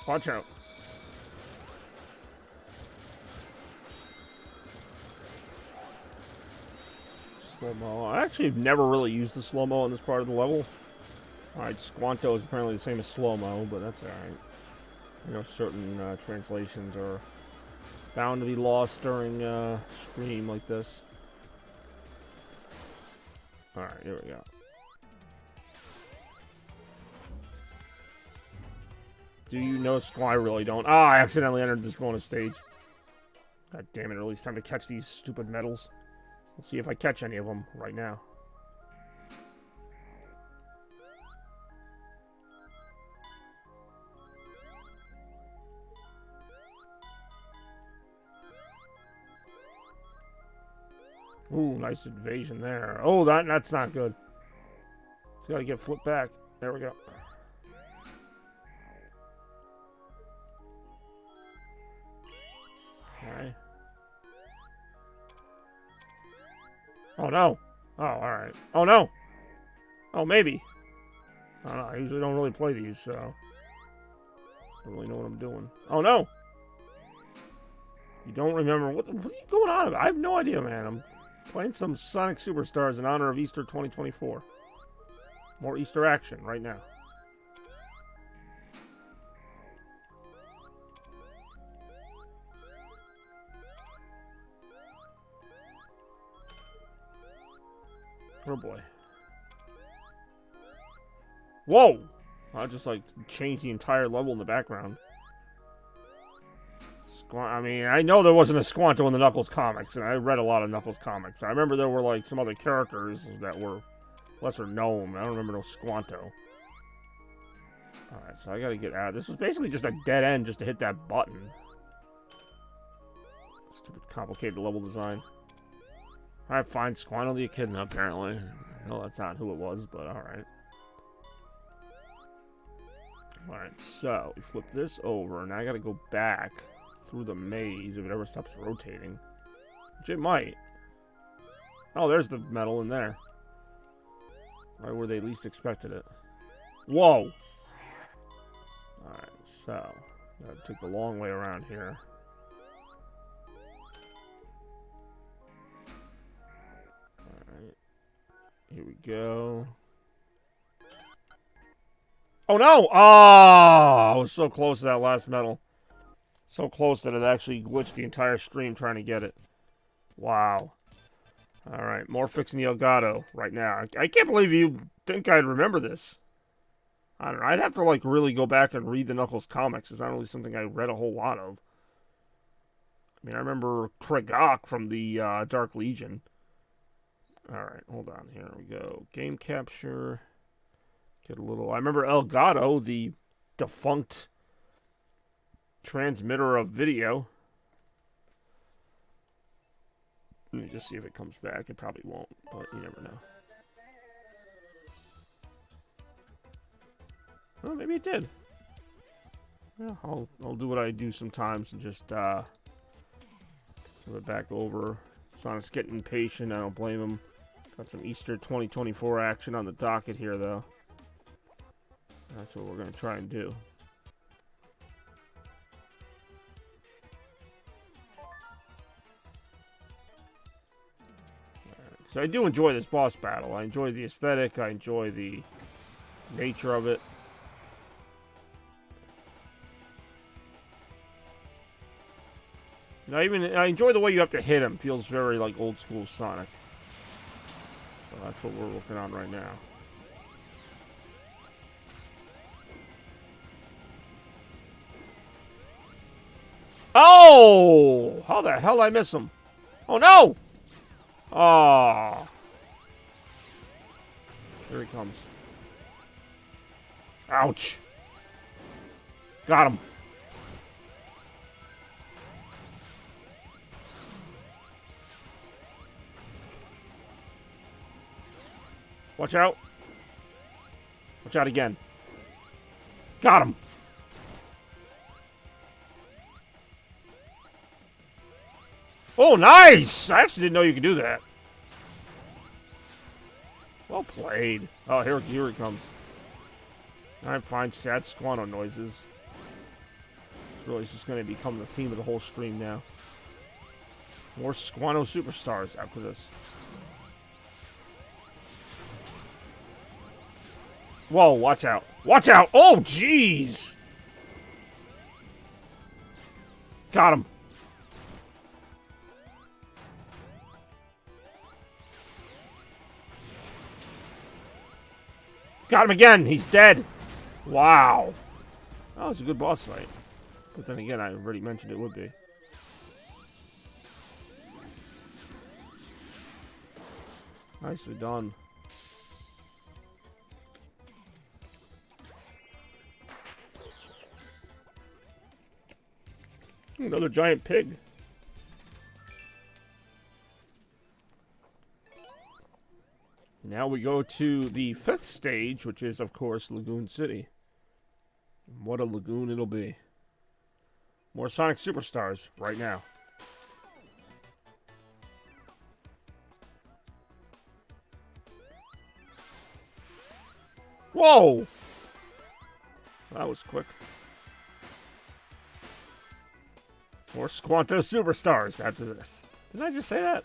Watch out. Slow-mo. I actually have never really used the slow-mo in this part of the level. Alright, Squanto is apparently the same as slow-mo, but that's alright. You know, certain translations are bound to be lost during a stream like this. Alright, here we go. Do you know Squall? I really don't. Ah, I accidentally entered this bonus stage. God damn it, at least time to catch these stupid medals. Let's see if I catch any of them right now. Ooh, nice invasion there. Oh, that's not good. It's gotta get flipped back. There we go. Alright. Oh no. Oh, alright. Oh no. Oh, maybe. I don't know. I usually don't really play these, so I don't really know what I'm doing. Oh no. You don't remember what are you going on about? I have no idea, man. I'm playing some Sonic Superstars in honor of Easter 2024. More Easter action right now. Oh boy. Whoa! I just like changed the entire level in the background. I mean, I know there wasn't a Squanto in the Knuckles comics, and I read a lot of Knuckles comics. I remember there were like some other characters that were lesser known. I don't remember no Squanto. Alright, so I gotta get out. This was basically just a dead end just to hit that button. Stupid complicated level design. Alright, fine. Squanto the Echidna, apparently. No, that's not who it was, but alright. Alright, so we flip this over, and I gotta go back through the maze if it ever stops rotating. Which it might. Oh, there's the metal in there. Right where they least expected it. Whoa! Alright, so gotta take the long way around here. Alright. Here we go. Oh no! Oh, I was so close to that last medal. So close that it actually glitched the entire stream trying to get it. Wow. Alright, more fixing the Elgato right now. I can't believe you think I'd remember this. I don't know. I'd have to, like, really go back and read the Knuckles comics. It's not really something I read a whole lot of. I mean, I remember Kragok from the Dark Legion. Alright, hold on. Here we go. Game capture. Get a little... I remember Elgato, the defunct transmitter of video. Let me just see if it comes back. It probably won't, but you never know. Oh, maybe it did. Yeah, I'll do what I do sometimes and just flip it back over. Sonic's getting impatient. I don't blame him. Got some Easter 2024 action on the docket here, though. That's what we're going to try and do. So I do enjoy this boss battle. I enjoy the aesthetic. I enjoy the nature of it. And I enjoy the way you have to hit him. Feels very like old school Sonic. So that's what we're working on right now. Oh! How the hell did I miss him? Oh no! Oh. Here he comes. Ouch. Got him. Watch out. Watch out again. Got him. Oh, nice! I actually didn't know you could do that. Well played. Oh, here he comes. Alright, fine. Sad Squano noises. It's really just going to become the theme of the whole stream now. More Squano superstars after this. Whoa, watch out. Watch out! Oh, jeez! Got him. Got him again! He's dead! Wow. That was a good boss fight. But then again, I already mentioned it would be. Nicely done. Another giant pig. Now we go to the 5th stage, which is, of course, Lagoon City. What a lagoon it'll be. More Sonic Superstars right now. Whoa! That was quick. More Squanto Superstars after this. Did I just say that?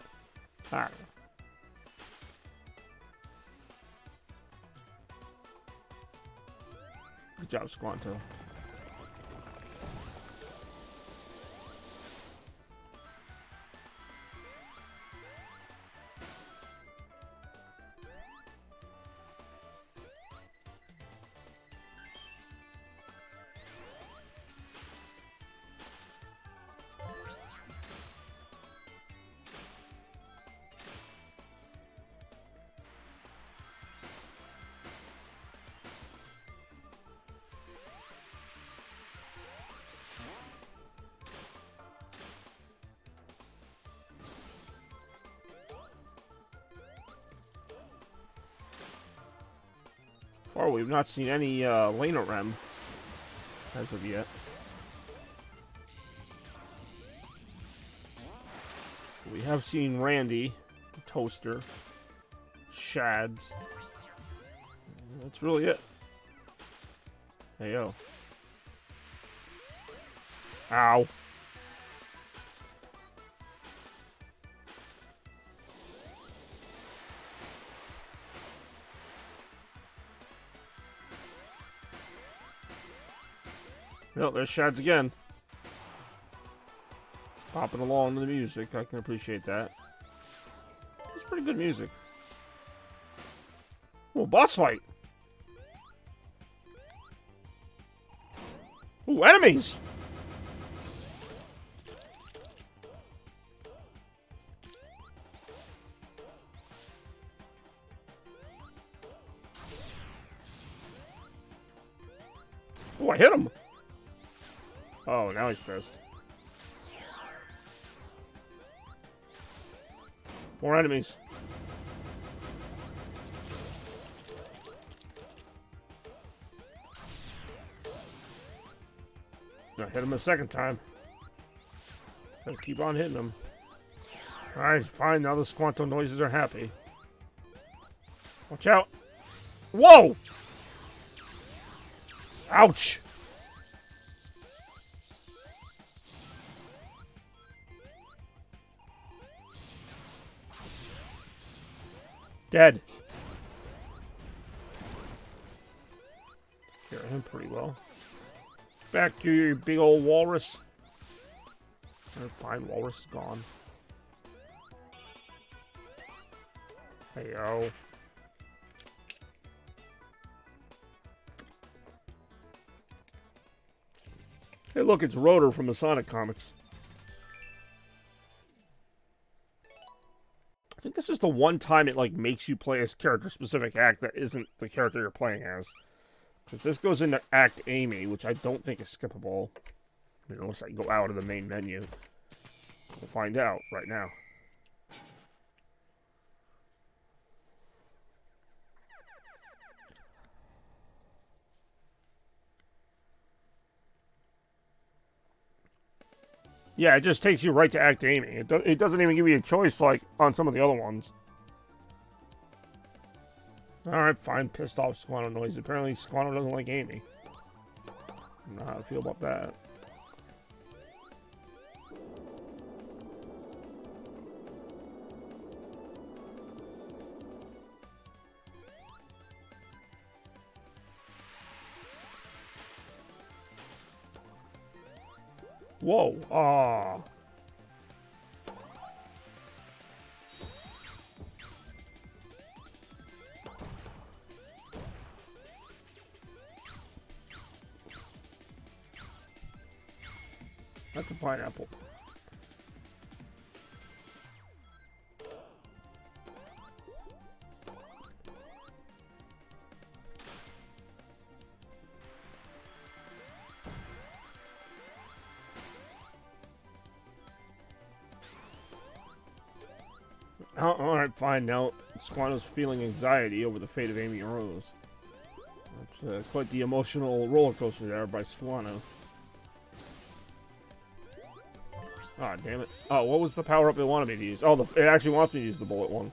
I don't know. Good job, Squanto. Or we've not seen any Lena Rem as of yet. We have seen Randy, Toaster, Shads. That's really it. Hey, yo. Ow. No, there's Shads again. Popping along to the music. I can appreciate that. It's pretty good music. Oh, boss fight. Ooh, enemies. Oh, I hit him. Oh, now he's pissed. More enemies. I hit him a second time. Gotta keep on hitting him. Alright, fine. Now the Squanto noises are happy. Watch out. Whoa! Ouch! Dead. Hear him pretty well. Back to your big old walrus. Fine, walrus is gone. Hey, yo. Hey, look, it's Rotor from the Sonic comics. I think this is the one time it, like, makes you play a character-specific act that isn't the character you're playing as. Because this goes into Act Amy, which I don't think is skippable. I mean, unless I go out of the main menu. We'll find out right now. Yeah, it just takes you right to Act Amy. It doesn't even give you a choice like on some of the other ones. Alright, fine. Pissed off Squanto noise. Apparently Squanto doesn't like Amy. I don't know how to feel about that. Whoa. Ah. That's a pineapple. Alright, fine. Now, Squanto's feeling anxiety over the fate of Amy Rose. That's quite the emotional roller coaster there by Squanto. Ah, damn it. Oh, what was the power-up it wanted me to use? Oh, it actually wants me to use the bullet one.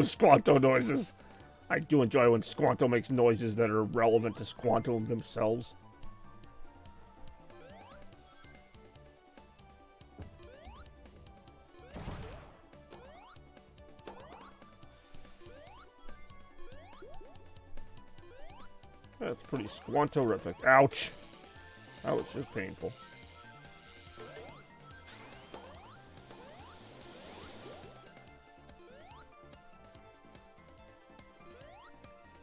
Squanto noises. I do enjoy when Squanto makes noises that are relevant to Squanto themselves. That's pretty Squanto-rific. Ouch. That was just painful.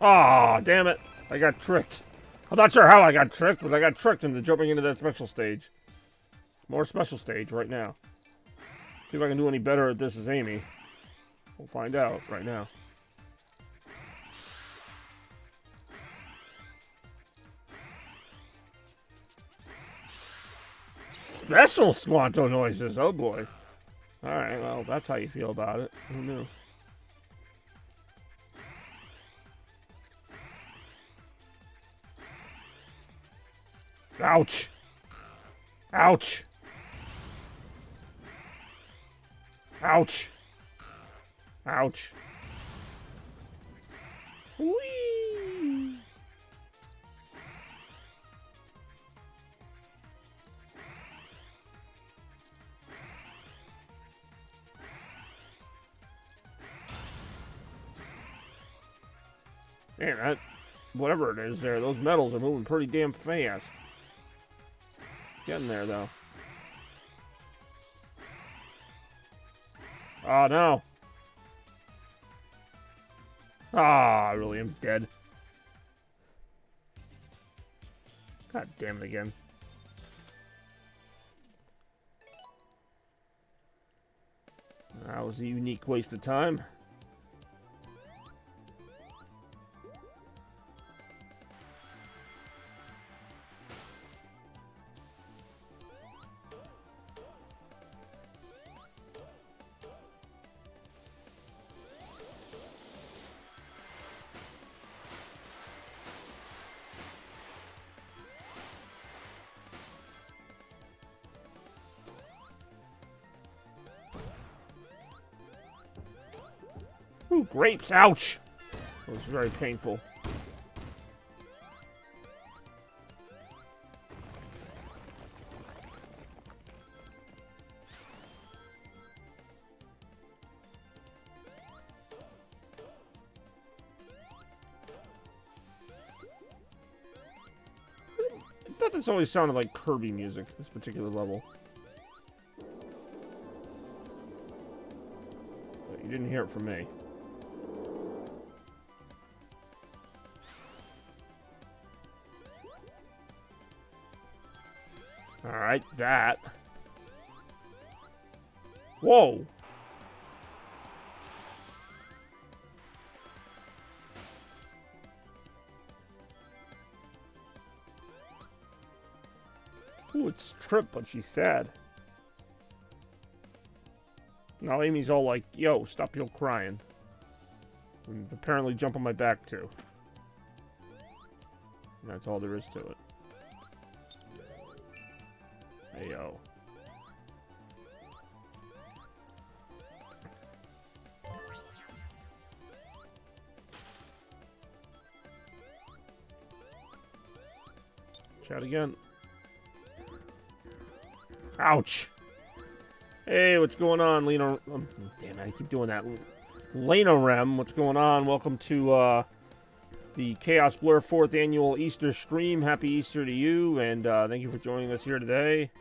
Ah, damn it. I got tricked. I'm not sure how I got tricked, but I got tricked into jumping into that special stage. More special stage right now. See if I can do any better at this as Amy. We'll find out right now. Special Squanto noises. Oh boy. Alright, well, that's how you feel about it. Who knew? Ouch. Ouch. Ouch. Ouch. Whee! Man, that, whatever it is there, those metals are moving pretty damn fast. Getting there, though. Oh, no. Ah, I really am dead. God damn it again. That was a unique waste of time. Ooh, grapes, ouch! That was very painful. I thought this always sounded like Kirby music, this particular level. But you didn't hear it from me. Alright, that. Whoa! Ooh, it's Trip, but she's sad. Now Amy's all like, yo, stop your crying. And apparently jump on my back, too. And that's all there is to it. Hey, yo. Chat again. Ouch. Hey, what's going on, Lena? Damn it, I keep doing that. Lena Rem, what's going on? Welcome to the Chaos Blur 4th Annual Easter stream. Happy Easter to you, and thank you for joining us here today.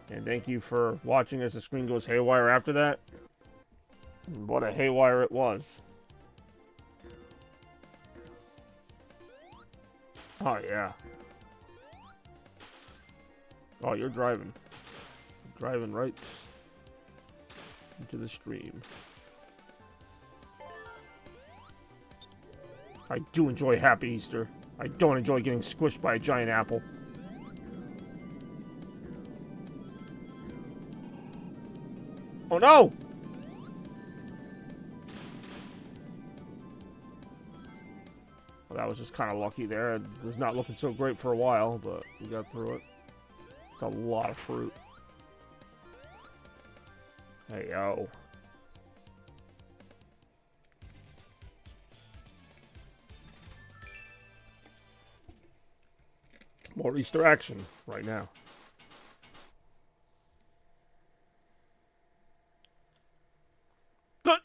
And thank you for watching as the screen goes haywire after that. And what a haywire it was. Oh, yeah. Oh, you're driving. Driving right into the stream. I do enjoy Happy Easter. I don't enjoy getting squished by a giant apple. Oh no! Well, that was just kind of lucky there. It was not looking so great for a while, but we got through it. It's a lot of fruit. Hey, yo. More Easter action right now. Good!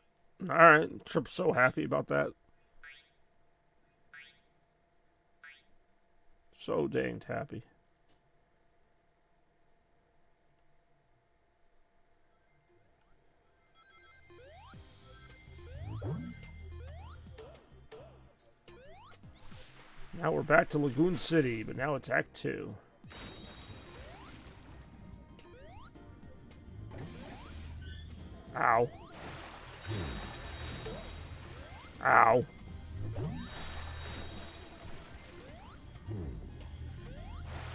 Alright, Trip's so happy about that. So danged happy. Now we're back to Lagoon City, but now it's Act 2. Ow. Ow.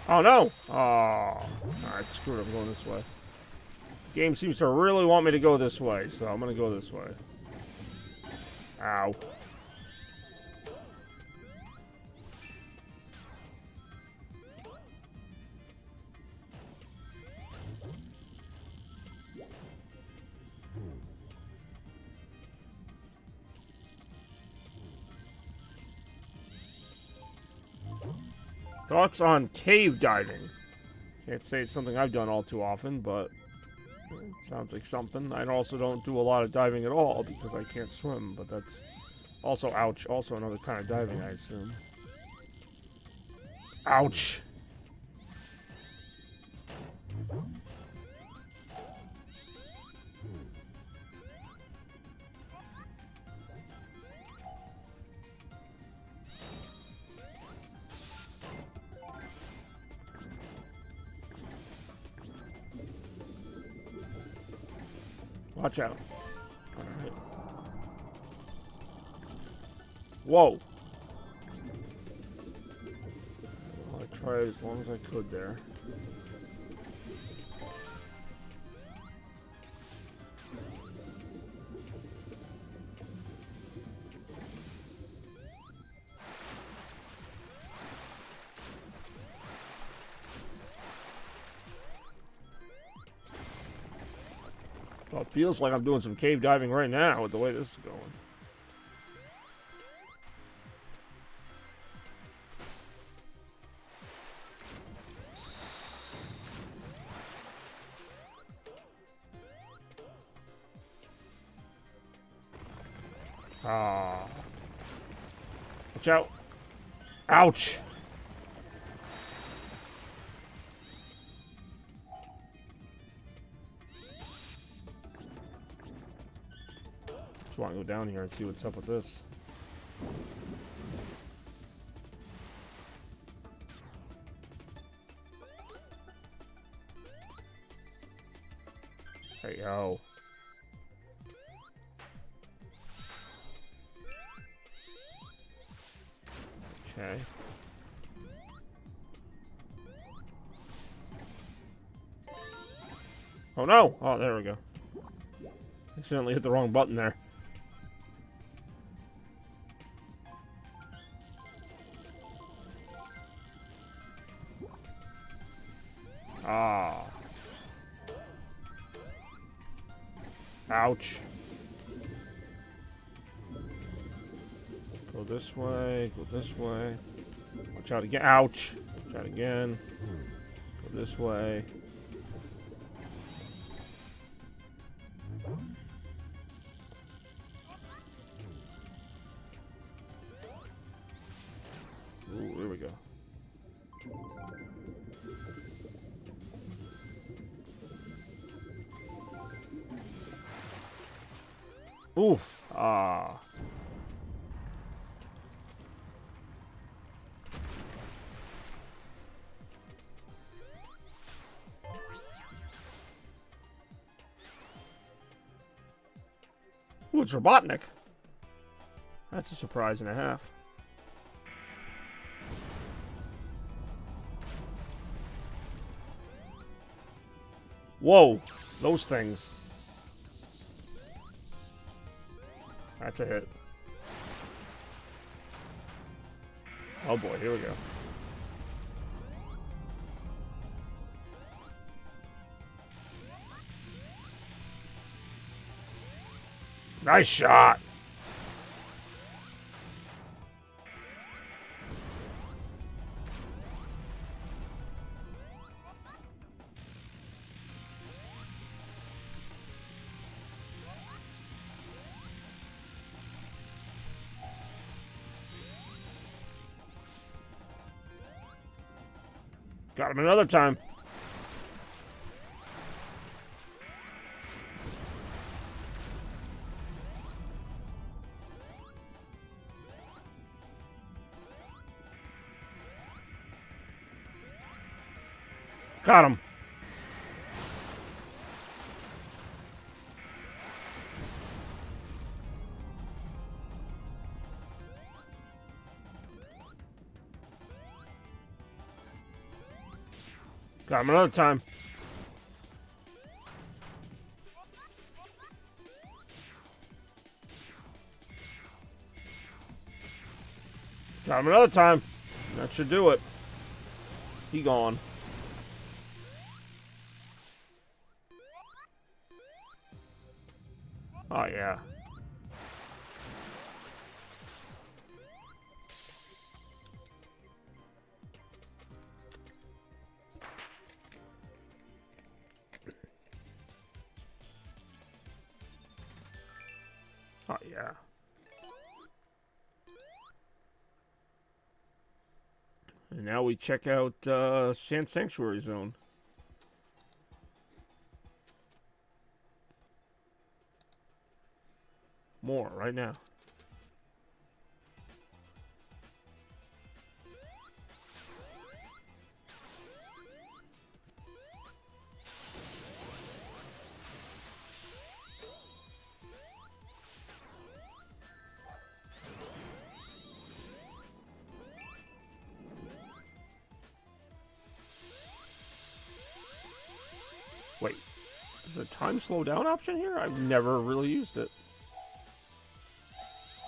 Oh no! Oh. Alright, screw it, I'm going this way. The game seems to really want me to go this way, so I'm gonna go this way. Ow. Thoughts on cave diving? Can't say it's something I've done all too often, but it sounds like something. I also don't do a lot of diving at all because I can't swim, but that's Also, ouch. Also another kind of diving, I assume. Ouch. Watch out. Alright. Whoa. Well, I tried as long as I could there. Well, it feels like I'm doing some cave diving right now with the way this is going. Ah. Watch out. Ouch. Just want to go down here and see what's up with this. Hey, yo. Okay. Oh no! Oh, there we go. Accidentally hit the wrong button there. Ah. Ouch. Go this way, go this way. Watch out again. Ouch. Watch out again. Go this way. Ooh, here we go. Oof. Ah. Ooh, it's Robotnik. That's a surprise and a half. Whoa, those things. That's a hit. Oh boy, here we go. Nice shot. Got him another time. Got him. Got him another time. Got him another time. That should do it. He gone. Oh, yeah. Oh, yeah. And now we check out Sand Sanctuary Zone. More right now. Wait, is a time slow down option here? I've never really used it.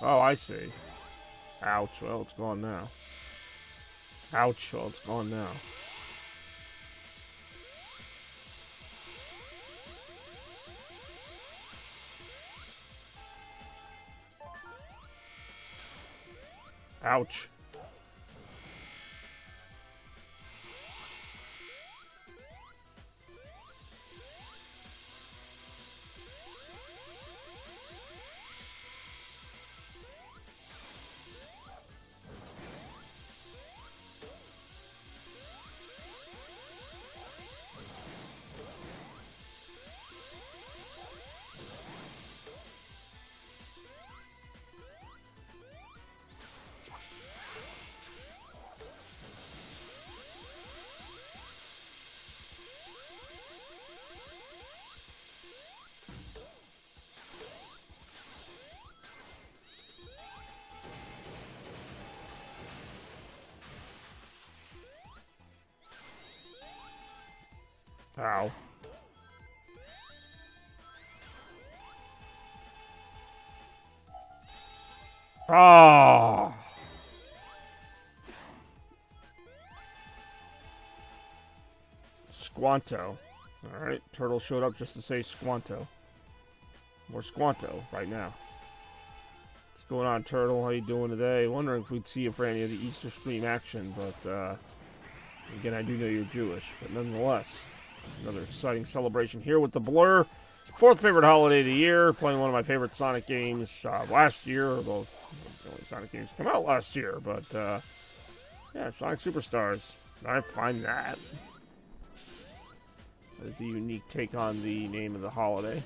Oh, I see. Ouch, well, it's gone now. Ouch, well, it's gone now. Ouch. Ow. Ah. Squanto. Alright, Turtle showed up just to say Squanto. More Squanto right now. What's going on, Turtle? How you doing today? Wondering if we'd see you for any of the Easter stream action, but again, I do know you're Jewish, but nonetheless, it's another exciting celebration here with the Blur. Fourth favorite holiday of the year, playing one of my favorite Sonic games last year, although the only Sonic games come out last year, but yeah, Sonic Superstars. I find that is a unique take on the name of the holiday.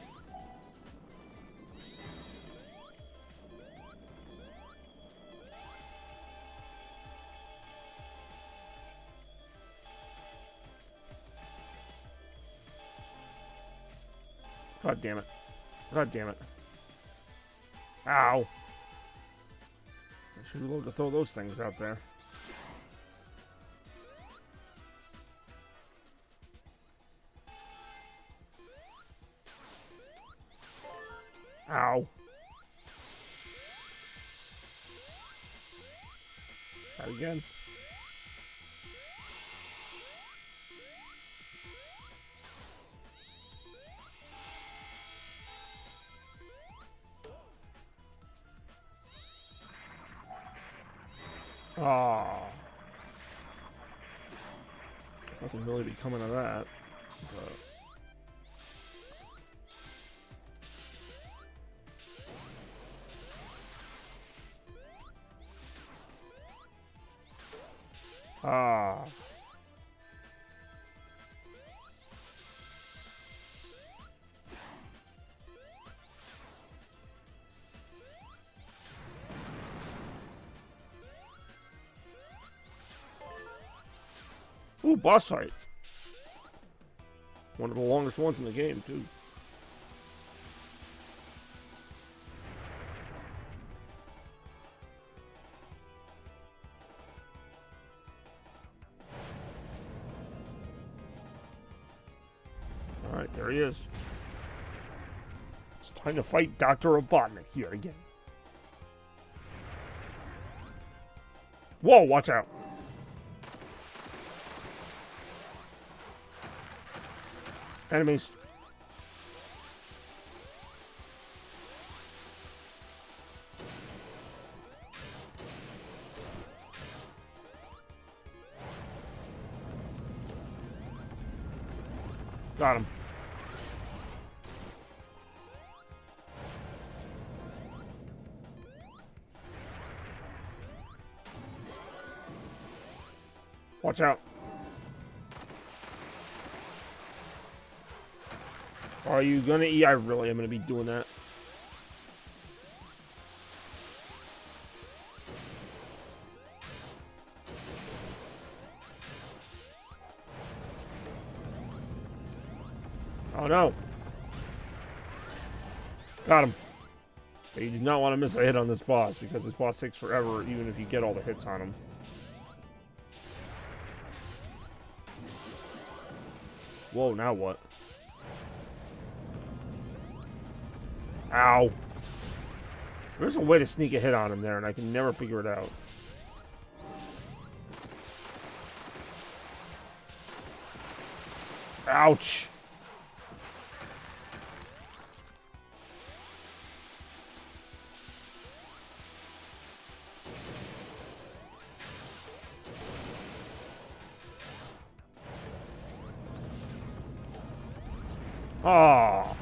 God damn it. God damn it. Ow. I should reload to throw those things out there. Ow. That again. Oh. Nothing really be coming of that. But ah. Ooh, boss fight. One of the longest ones in the game, too. Alright, there he is. It's time to fight Dr. Robotnik here again. Whoa, watch out. Enemies. Got him. Watch out. Are you gonna eat? I really am gonna be doing that. Oh no. Got him. But you do not want to miss a hit on this boss, because this boss takes forever, even if you get all the hits on him. Whoa, now what? Ow. There's a way to sneak a hit on him there, and I can never figure it out. Ouch. Oh.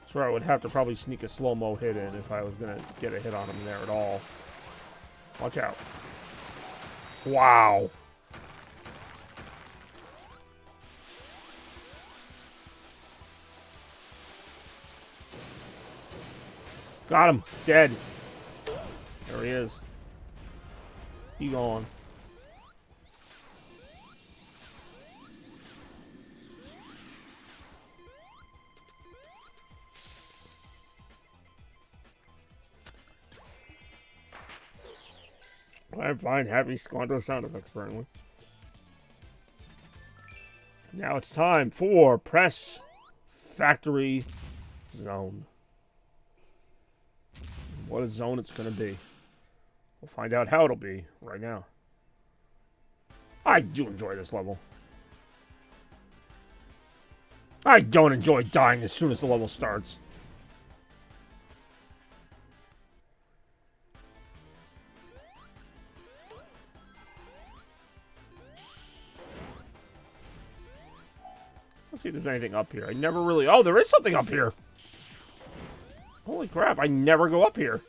That's where I would have to probably sneak a slow-mo hit in if I was going to get a hit on him there at all. Watch out. Wow. Got him. Dead. There he is. Keep going. I'm fine. Happy Squanto sound effects, apparently. Now it's time for Press Factory Zone. What a zone it's going to be. We'll find out how it'll be right now. I do enjoy this level. I don't enjoy dying as soon as the level starts. Let's see if there's anything up here. I never really... Oh, there is something up here. Holy crap, I never go up here.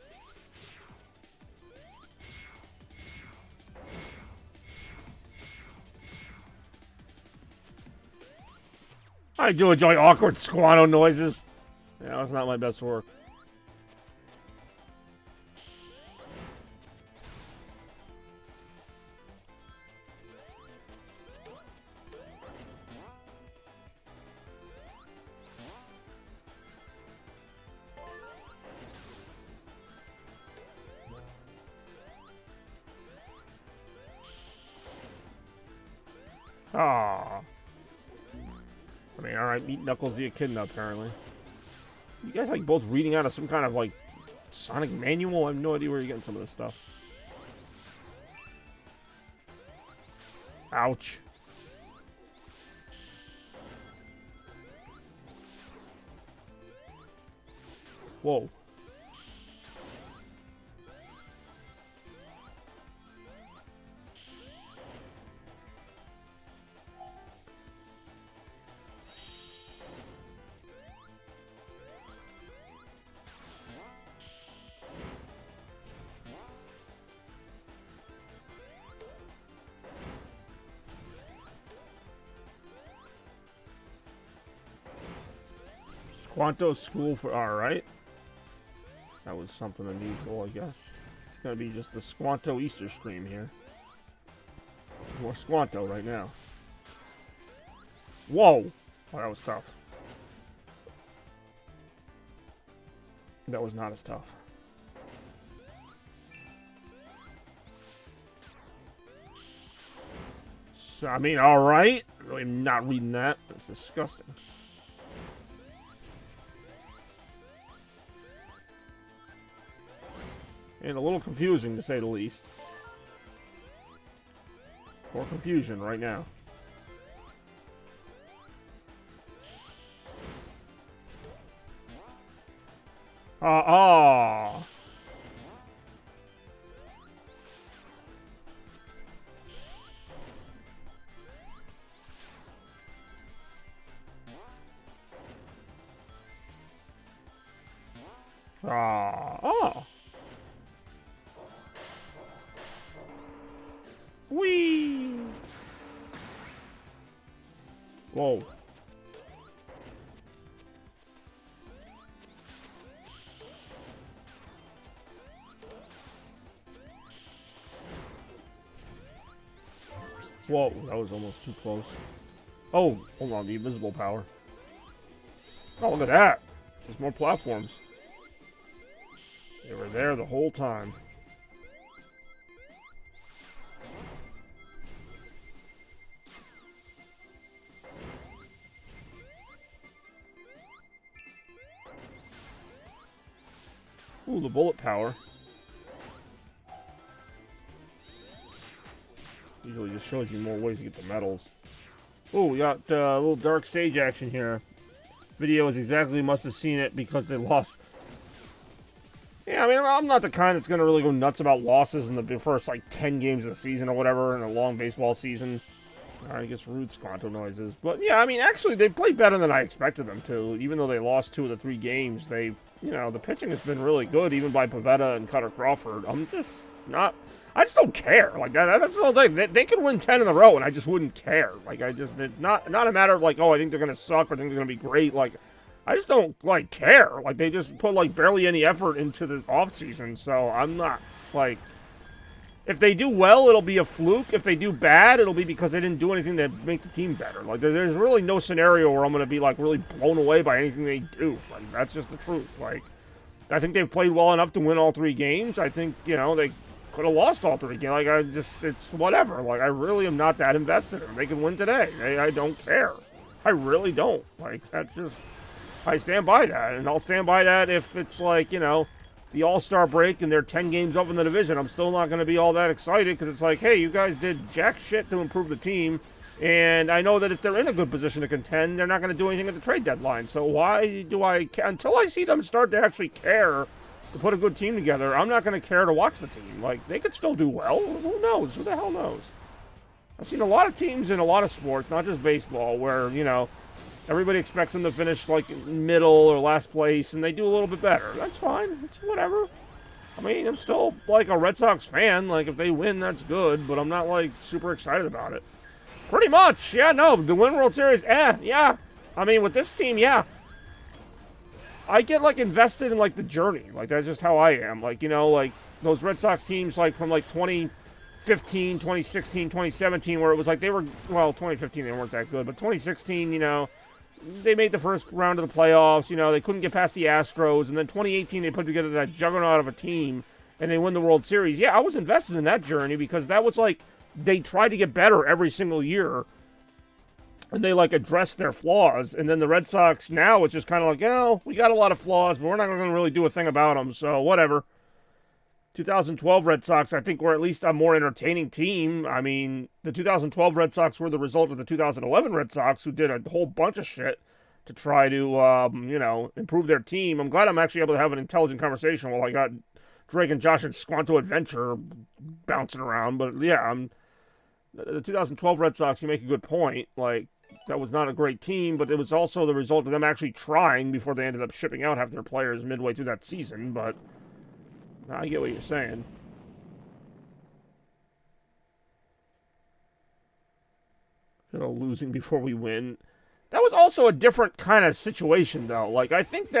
I do enjoy awkward squanto noises. Yeah, that's not my best work. Ah. I mean, alright, meet Knuckles the Echidna, apparently. You guys, like, both reading out of some kind of, like, Sonic manual? I have no idea where you're getting some of this stuff. Ouch. Whoa. Squanto School for... Alright. That was something unusual, I guess. It's gonna be just the Squanto Easter stream here. More Squanto right now. Whoa! Oh, that was tough. That was not as tough. So, I mean, alright. Really not reading that. That's disgusting. And a little confusing, to say the least. More confusion right now. Ah. Oh. Whoa. Whoa, that was almost too close. Oh, hold on, the invisible power. Oh, look at that. There's more platforms. They were there the whole time. Ooh, the bullet power. Usually just shows you more ways to get the medals. Ooh, we got a little Dark Sage action here. Video is exactly must have seen it because they lost. Yeah, I mean, I'm not the kind that's going to really go nuts about losses in the first, like, 10 games of the season or whatever in a long baseball season. I guess rude Squanto noises. But, yeah, I mean, actually, they played better than I expected them to. Even though they lost 2 of the 3 games, they, you know, the pitching has been really good, even by Pivetta and Cutter Crawford. I'm just not... I just don't care. Like, that's the whole thing. They could win 10 in a row, and I just wouldn't care. Like, it's not a matter of, like, oh, I think they're going to suck or I think they're going to be great. Like, I just don't, like, care. Like, they just put, like, barely any effort into the offseason, so I'm not, like... If they do well, it'll be a fluke. If they do bad, it'll be because they didn't do anything to make the team better. Like, there's really no scenario where I'm going to be, like, really blown away by anything they do. Like, that's just the truth. Like, I think they've played well enough to win all 3 games. I think, you know, they could have lost all 3 games. Like, it's whatever. Like, I really am not that invested in them. They can win today. I don't care. I really don't. Like, that's just, I stand by that. And I'll stand by that if it's like, you know, the All-Star break and they're 10 games up in the division. I'm still not going to be all that excited because it's like, hey, you guys did jack shit to improve the team. And I know that if they're in a good position to contend, they're not going to do anything at the trade deadline. So why do I, until I see them start to actually care to put a good team together, I'm not going to care to watch the team. Like, they could still do well. Who knows? Who the hell knows? I've seen a lot of teams in a lot of sports, not just baseball, where, you know, everybody expects them to finish, like, middle or last place, and they do a little bit better. That's fine. It's whatever. I mean, I'm still, like, a Red Sox fan. Like, if they win, that's good, but I'm not, like, super excited about it. Pretty much. Yeah, no. The win World Series, yeah. I mean, with this team, yeah. I get, like, invested in, like, the journey. Like, that's just how I am. Like, you know, like, those Red Sox teams, like, from, like, 2015, 2016, 2017, where it was like they were, well, 2015 they weren't that good, but 2016, you know, they made the first round of the playoffs, you know, they couldn't get past the Astros, and then 2018 they put together that juggernaut of a team, and they win the World Series. Yeah, I was invested in that journey because that was like, they tried to get better every single year, and they, like, addressed their flaws, and then the Red Sox now, it's just kind of like, oh, we got a lot of flaws, but we're not going to really do a thing about them, so whatever. 2012 Red Sox, I think, were at least a more entertaining team. I mean, the 2012 Red Sox were the result of the 2011 Red Sox, who did a whole bunch of shit to try to, you know, improve their team. I'm glad I'm actually able to have an intelligent conversation while I got Drake and Josh and Squanto Adventure bouncing around. But, yeah, the 2012 Red Sox, you make a good point. Like, that was not a great team, but it was also the result of them actually trying before they ended up shipping out half their players midway through that season, but I get what you're saying. You know, losing before we win. That was also a different kind of situation, though. Like, I think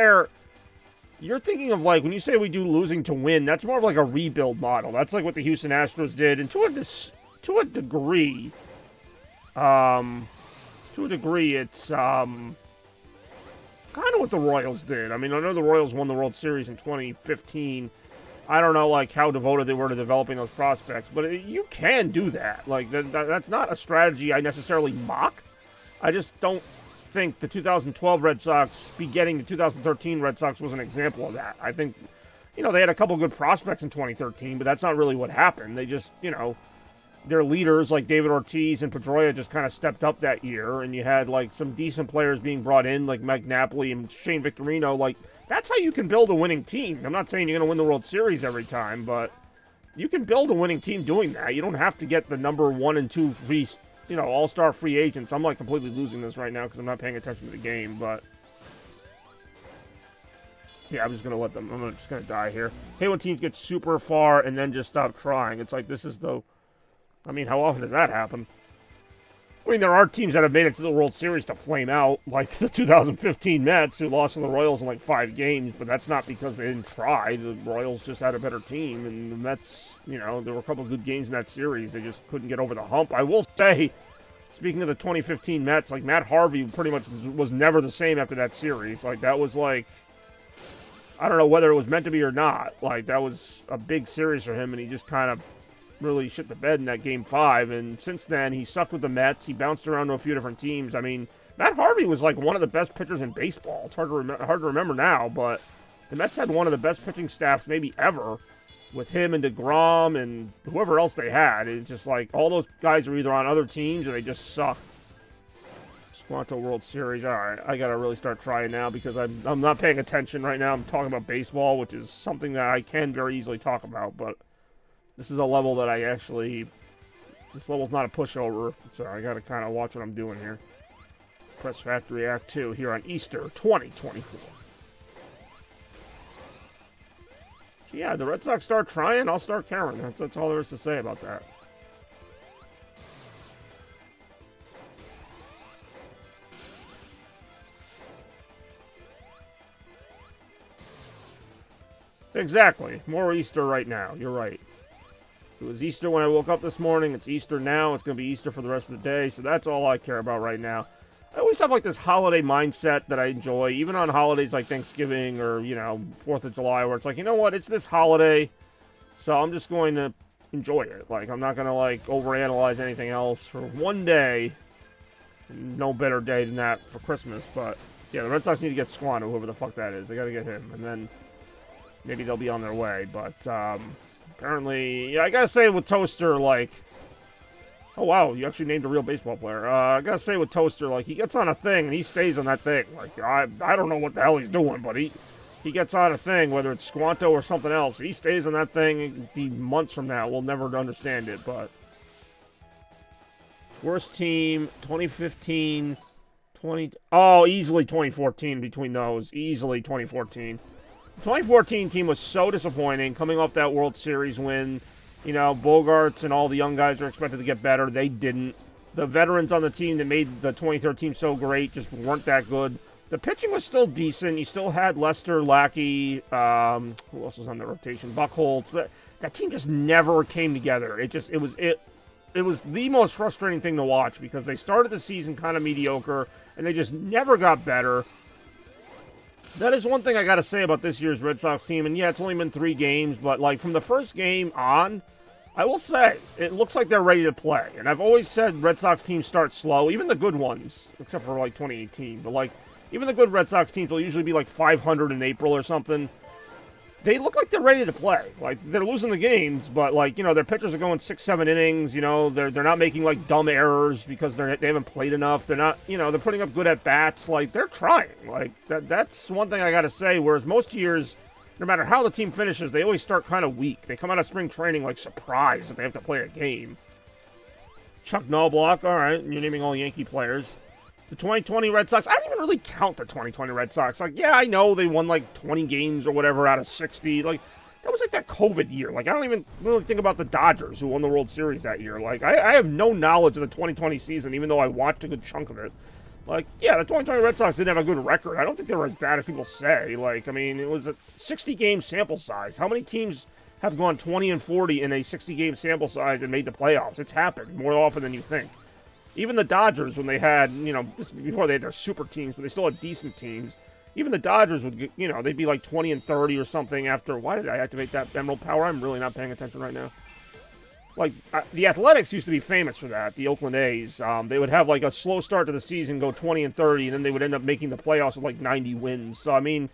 you're thinking of, like, when you say we do losing to win, that's more of like a rebuild model. That's like what the Houston Astros did, and to a degree, it's, kind of what the Royals did. I mean, I know the Royals won the World Series in 2015. I don't know, like, how devoted they were to developing those prospects, but you can do that. Like, that's not a strategy I necessarily mock. I just don't think the 2012 Red Sox begetting the 2013 Red Sox was an example of that. I think, you know, they had a couple good prospects in 2013, but that's not really what happened. They just, you know, their leaders like David Ortiz and Pedroia just kind of stepped up that year, and you had, like, some decent players being brought in, like Mike Napoli and Shane Victorino. Like, that's how you can build a winning team. I'm not saying you're going to win the World Series every time, but you can build a winning team doing that. You don't have to get the number 1 and 2 free, you know, all-star free agents. I'm, like, completely losing this right now because I'm not paying attention to the game, but yeah, I'm just going to let them, I'm just going to die here. Hey, when teams get super far and then just stop trying. It's like, this is the, I mean, how often does that happen? I mean, there are teams that have made it to the World Series to flame out, like the 2015 Mets, who lost to the Royals in like 5 games, but that's not because they didn't try. The Royals just had a better team, and the Mets, there were a couple of good games in that series. They just couldn't get over the hump. I will say, speaking of the 2015 Mets, like Matt Harvey pretty much was never the same after that series. Like, that was like, I don't know whether it was meant to be or not. Like, that was a big series for him, and he just kind of really shit the bed in that Game 5, and since then, he sucked with the Mets. He bounced around to a few different teams. I mean, Matt Harvey was like one of the best pitchers in baseball. It's hard to remember now, but the Mets had one of the best pitching staffs maybe ever with him and DeGrom and whoever else they had. It's just like all those guys are either on other teams or they just suck. Squanto World Series. All right, I got to really start trying now because I'm not paying attention right now. I'm talking about baseball, which is something that I can very easily talk about, but this is a level that this level's not a pushover, so I gotta kind of watch what I'm doing here. Press Factory Act 2 here on Easter 2024. So yeah, the Red Sox start trying, I'll start caring. That's all there is to say about that. Exactly. More Easter right now. You're right. It was Easter when I woke up this morning. It's Easter now. It's going to be Easter for the rest of the day. So that's all I care about right now. I always have like this holiday mindset that I enjoy, even on holidays like Thanksgiving or, 4th of July, where it's like, you know what? It's this holiday, so I'm just going to enjoy it. Like, I'm not going to like overanalyze anything else for one day. No better day than that for Christmas. But yeah, the Red Sox need to get Squanto, whoever the fuck that is. They got to get him. And then maybe they'll be on their way. But, apparently, yeah, I gotta say with Toaster, like, oh wow, you actually named a real baseball player. I gotta say with Toaster, like, he gets on a thing and he stays on that thing. Like, I don't know what the hell he's doing, but he gets on a thing, whether it's Squanto or something else. He stays on that thing. Be months from now, we'll never understand it. But worst team, 2015, easily 2014 between those. Easily 2014. The 2014 team was so disappointing coming off that World Series win. Bogarts and all the young guys were expected to get better. They didn't. The veterans on the team that made the 2013 so great just weren't that good. The pitching was still decent. You still had Lester, Lackey, who else was on the rotation? Buchholz. That team just never came together. It was the most frustrating thing to watch because they started the season kind of mediocre and they just never got better. That is one thing I got to say about this year's Red Sox team. And yeah, it's only been 3 games, but like from the first game on, I will say, it looks like they're ready to play. And I've always said Red Sox teams start slow, even the good ones, except for like 2018. But like, even the good Red Sox teams will usually be like 500 in April or something. They look like they're ready to play. Like, they're losing the games, but like, their pitchers are going 6-7 innings. They're not making like dumb errors because they haven't played enough. They're not, they're putting up good at bats. Like, they're trying. Like, that's one thing I got to say. Whereas most years, no matter how the team finishes, they always start kind of weak. They come out of spring training like surprised that they have to play a game. Chuck Knobloch, all right, you're naming all Yankee players. The 2020 Red Sox, I don't even really count the 2020 Red Sox. Like, yeah, I know they won like 20 games or whatever out of 60. Like, that was like that COVID year. Like, I don't even really think about the Dodgers who won the World Series that year. Like, I have no knowledge of the 2020 season, even though I watched a good chunk of it. Like, yeah, the 2020 Red Sox didn't have a good record. I don't think they were as bad as people say. Like, I mean, it was a 60-game sample size. How many teams have gone 20-40 in a 60-game sample size and made the playoffs? It's happened more often than you think. Even the Dodgers, when they had, before they had their super teams, but they still had decent teams, even the Dodgers would, they'd be like 20-30 or something after, why did I activate that Emerald Power? I'm really not paying attention right now. Like, the Athletics used to be famous for that, the Oakland A's. They would have like a slow start to the season, go 20-30, and then they would end up making the playoffs with like 90 wins. So, I mean,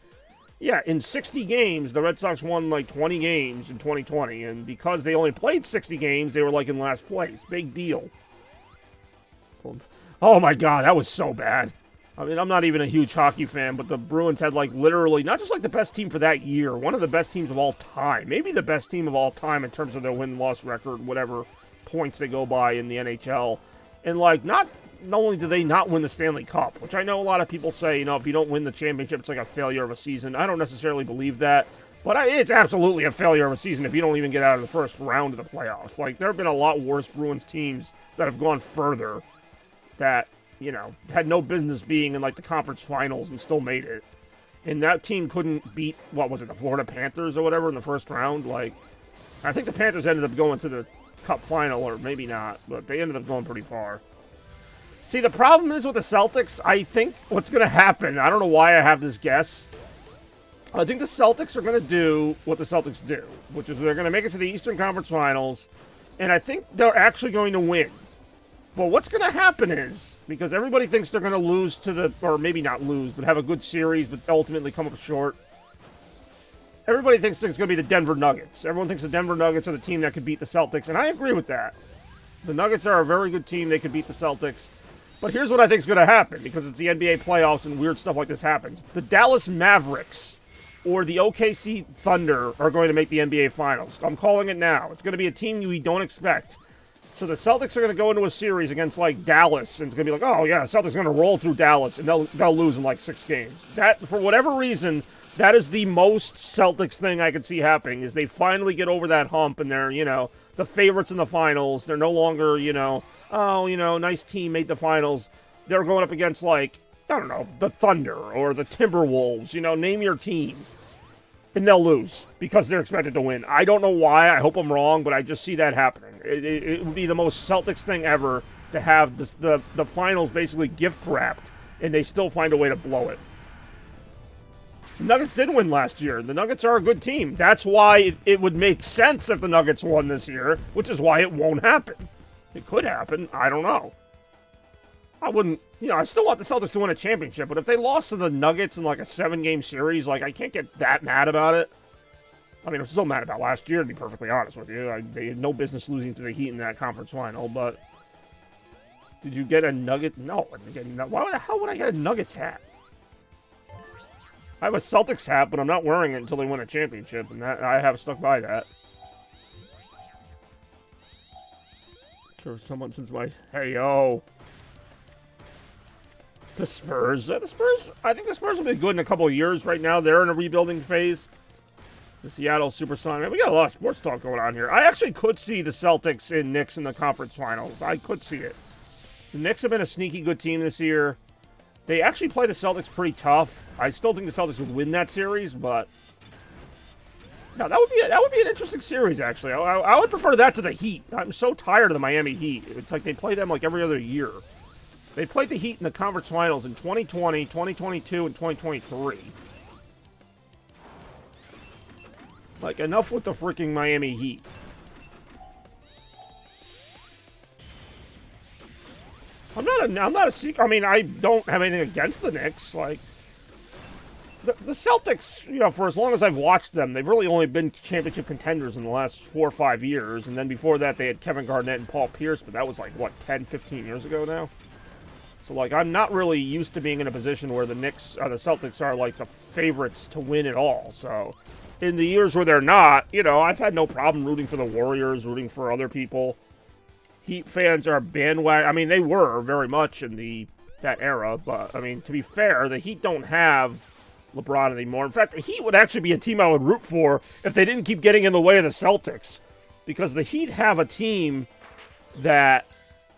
yeah, in 60 games, the Red Sox won like 20 games in 2020, and because they only played 60 games, they were like in last place. Big deal. Oh my God, that was so bad. I mean, I'm not even a huge hockey fan, but the Bruins had like literally, not just like the best team for that year, one of the best teams of all time. Maybe the best team of all time in terms of their win-loss record, whatever points they go by in the NHL. And like, not only did they not win the Stanley Cup, which I know a lot of people say, if you don't win the championship, it's like a failure of a season. I don't necessarily believe that. But it's absolutely a failure of a season if you don't even get out of the first round of the playoffs. Like, there have been a lot worse Bruins teams that have gone further that, you know, had no business being in, like, the conference finals and still made it. And that team couldn't beat, what was it, the Florida Panthers or whatever in the first round. Like, I think the Panthers ended up going to the Cup final, or maybe not, but they ended up going pretty far. See, the problem is with the Celtics, I think what's going to happen, I don't know why I have this guess. I think the Celtics are going to do what the Celtics do, which is they're going to make it to the Eastern Conference Finals, and I think they're actually going to win. But what's going to happen is, because everybody thinks they're going to lose to the, or maybe not lose, but have a good series, but ultimately come up short. Everybody thinks it's going to be the Denver Nuggets. Everyone thinks the Denver Nuggets are the team that could beat the Celtics, and I agree with that. The Nuggets are a very good team. They could beat the Celtics. But here's what I think is going to happen, because it's the NBA playoffs and weird stuff like this happens. The Dallas Mavericks or the OKC Thunder are going to make the NBA Finals. I'm calling it now. It's going to be a team we don't expect. So the Celtics are going to go into a series against, like, Dallas, and it's going to be like, oh, yeah, the Celtics are going to roll through Dallas, and they'll lose in, like, 6 games. That, for whatever reason, that is the most Celtics thing I could see happening, is they finally get over that hump, and they're, you know, the favorites in the finals. They're no longer, you know, oh, you know, nice team made the finals. They're going up against, like, I don't know, the Thunder or the Timberwolves, you know, name your team. And they'll lose because they're expected to win. I don't know why. I hope I'm wrong, but I just see that happening. It would be the most Celtics thing ever to have the finals basically gift-wrapped, and they still find a way to blow it. The Nuggets did win last year. The Nuggets are a good team. That's why it would make sense if the Nuggets won this year, which is why it won't happen. It could happen. I don't know. I wouldn't, you know, I still want the Celtics to win a championship, but if they lost to the Nuggets in like a 7-game series, like, I can't get that mad about it. I mean, I'm still mad about last year, to be perfectly honest with you. They had no business losing to the Heat in that conference final, but did you get a Nugget? No. Why the hell would I get a Nuggets hat? I have a Celtics hat, but I'm not wearing it until they win a championship, and that, I have stuck by that. Sure, someone since my, hey, yo. The Spurs. I think the Spurs will be good in a couple of years. Right now, they're in a rebuilding phase. The Seattle Supersonics. We got a lot of sports talk going on here. I actually could see the Celtics and Knicks in the conference finals. I could see it. The Knicks have been a sneaky good team this year. They actually play the Celtics pretty tough. I still think the Celtics would win that series, but no, that would be an interesting series. Actually, I would prefer that to the Heat. I'm so tired of the Miami Heat. It's like they play them like every other year. They played the Heat in the conference finals in 2020, 2022, and 2023. Like, enough with the freaking Miami Heat. I'm not a secret. I mean, I don't have anything against the Knicks. Like, the Celtics, you know, for as long as I've watched them, they've really only been championship contenders in the last 4 or 5 years. And then before that, they had Kevin Garnett and Paul Pierce, but that was like, what, 10, 15 years ago now? So, like, I'm not really used to being in a position where the Knicks or the Celtics are, like, the favorites to win it all. So, in the years where they're not, you know, I've had no problem rooting for the Warriors, rooting for other people. Heat fans are bandwagon. I mean, they were very much in that era. But, I mean, to be fair, the Heat don't have LeBron anymore. In fact, the Heat would actually be a team I would root for if they didn't keep getting in the way of the Celtics. Because the Heat have a team that,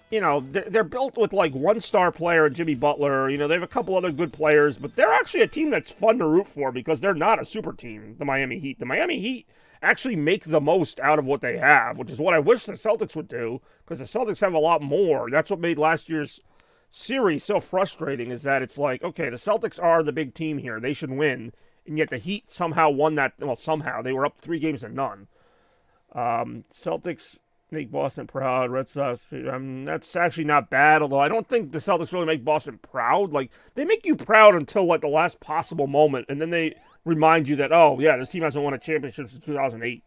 you know, they're built with, like, one star player and Jimmy Butler. You know, they have a couple other good players, but they're actually a team that's fun to root for because they're not a super team, the Miami Heat. The Miami Heat actually make the most out of what they have, which is what I wish the Celtics would do, because the Celtics have a lot more. That's what made last year's series so frustrating, is that it's like, okay, the Celtics are the big team here. They should win, and yet the Heat somehow won that. Well, somehow. They were up 3 games to none. Celtics make Boston proud. Red Sox, that's actually not bad, although I don't think the Celtics really make Boston proud. Like, they make you proud until, like, the last possible moment, and then they remind you that, oh, yeah, this team hasn't won a championship since 2008.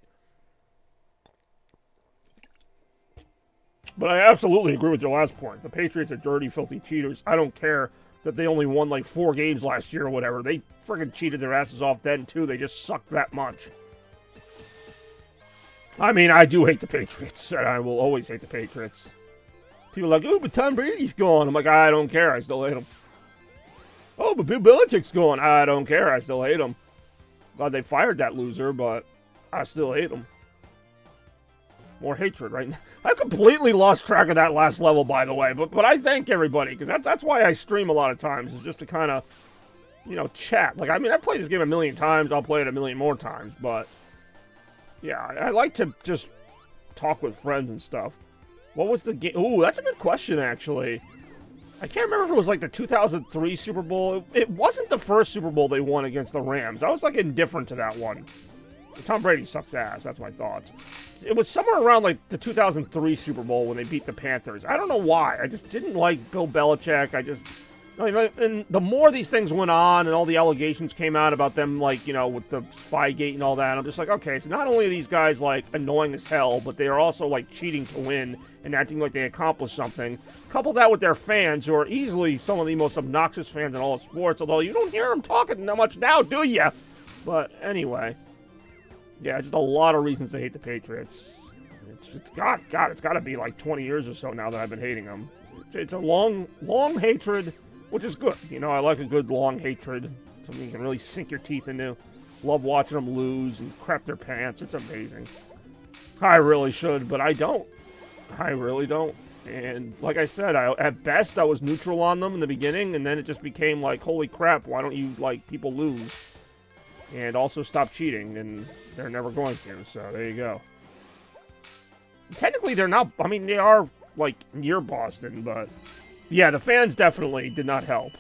But I absolutely agree with your last point. The Patriots are dirty, filthy cheaters. I don't care that they only won, like, 4 games last year or whatever. They friggin' cheated their asses off then, too. They just sucked that much. I mean, I do hate the Patriots, and I will always hate the Patriots. People are like, oh, but Tom Brady's gone. I'm like, I don't care. I still hate him. Oh, but Bill Belichick's gone. I don't care. I still hate him. Glad they fired that loser, but I still hate him. More hatred, right? I completely lost track of that last level, by the way. But I thank everybody, because that's why I stream a lot of times, is just to kind of, you know, chat. Like, I mean, I've played this game a million times. I'll play it a million more times. But, yeah, I like to just talk with friends and stuff. What was the game? Ooh, that's a good question, actually. I can't remember if it was like the 2003 Super Bowl. It wasn't the first Super Bowl they won against the Rams. I was, like, indifferent to that one. Tom Brady sucks ass. That's my thoughts. It was somewhere around like the 2003 Super Bowl when they beat the Panthers. I don't know why. I just didn't like Bill Belichick. And the more these things went on and all the allegations came out about them, like, you know, with the Spygate and all that, I'm just like, okay, so not only are these guys, like, annoying as hell, but they are also, like, cheating to win and acting like they accomplished something. Couple that with their fans, who are easily some of the most obnoxious fans in all of sports, although you don't hear them talking that much now, do you? But anyway. Yeah, just a lot of reasons to hate the Patriots. It's got to be like 20 years or so now that I've been hating them. It's a long hatred, which is good. You know, I like a good long hatred. Something you can really sink your teeth into. Love watching them lose and crap their pants. It's amazing. I really should, but I don't. I really don't. And like I said, at best I was neutral on them in the beginning, and then it just became like, holy crap, why don't you like people lose? And also stop cheating, and they're never going to, so there you go. Technically, they're not, I mean, they are, like, near Boston, but... Yeah, the fans definitely did not help.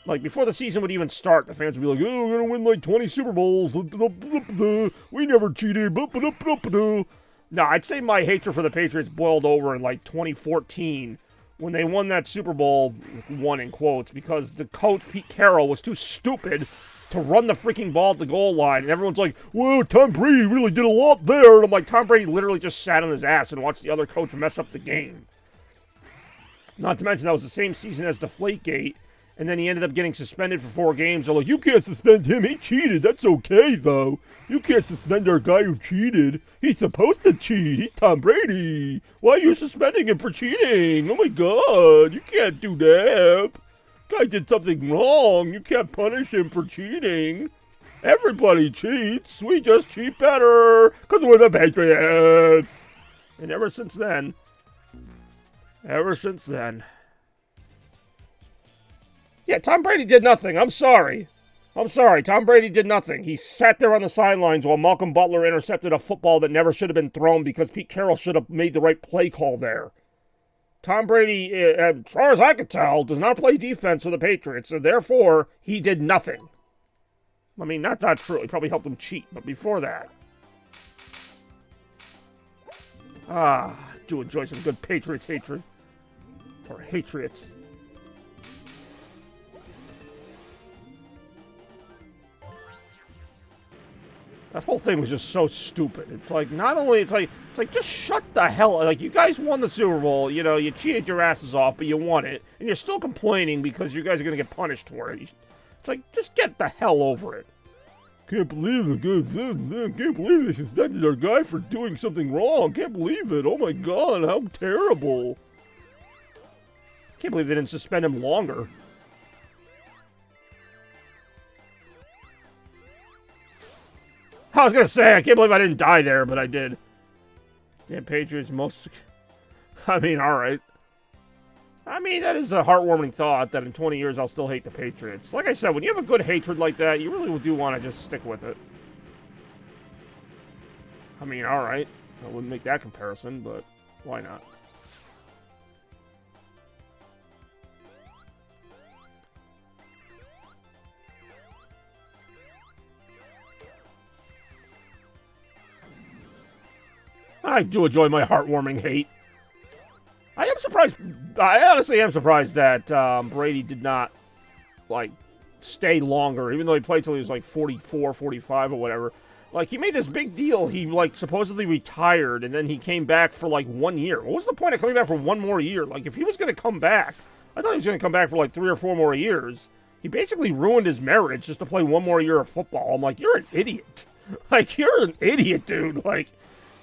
Like, before the season would even start, the fans would be like, oh, we're gonna win, like, 20 Super Bowls. We never cheated. No, I'd say my hatred for the Patriots boiled over in, like, 2014, when they won that Super Bowl, won in quotes, because the coach, Pete Carroll, was too stupid to run the freaking ball at the goal line, and everyone's like, whoa, Tom Brady really did a lot there, and I'm like, Tom Brady literally just sat on his ass and watched the other coach mess up the game. Not to mention, that was the same season as Deflategate, and then he ended up getting suspended for 4 games. They're like, you can't suspend him, he cheated, that's okay, though. You can't suspend our guy who cheated. He's supposed to cheat, he's Tom Brady. Why are you suspending him for cheating? Oh my god, you can't do that. Guy did something wrong. You can't punish him for cheating. Everybody cheats. We just cheat better because we're the Patriots. And ever since then. Yeah, Tom Brady did nothing. I'm sorry. Tom Brady did nothing. He sat there on the sidelines while Malcolm Butler intercepted a football that never should have been thrown because Pete Carroll should have made the right play call there. Tom Brady, as far as I could tell, does not play defense for the Patriots, so therefore, he did nothing. I mean, that's not true. He probably helped them cheat, but before that. I do enjoy some good Patriots hatred. Or Hatriots. That whole thing was just so stupid. It's like, not only, it's like, just shut the hell up. Like, you guys won the Super Bowl, you know, you cheated your asses off, but you won it, and you're still complaining because you guys are going to get punished for it. It's like, just get the hell over it. Can't believe they suspended our guy for doing something wrong. Can't believe it. Oh my god, how terrible. Can't believe they didn't suspend him longer. I was going to say, I can't believe I didn't die there, but I did. Damn Patriots, most... I mean, alright. I mean, that is a heartwarming thought that in 20 years I'll still hate the Patriots. Like I said, when you have a good hatred like that, you really do want to just stick with it. I mean, alright. I wouldn't make that comparison, but why not? I do enjoy my heartwarming hate. I am surprised. I honestly am surprised that Brady did not, like, stay longer, even though he played till he was, like, 44, 45 or whatever. Like, he made this big deal. He, like, supposedly retired, and then he came back for, like, 1 year. What was the point of coming back for 1 more year? Like, if he was going to come back, I thought he was going to come back for, like, 3 or 4 more years. He basically ruined his marriage just to play 1 more year of football. I'm like, you're an idiot. Like, you're an idiot, dude. Like...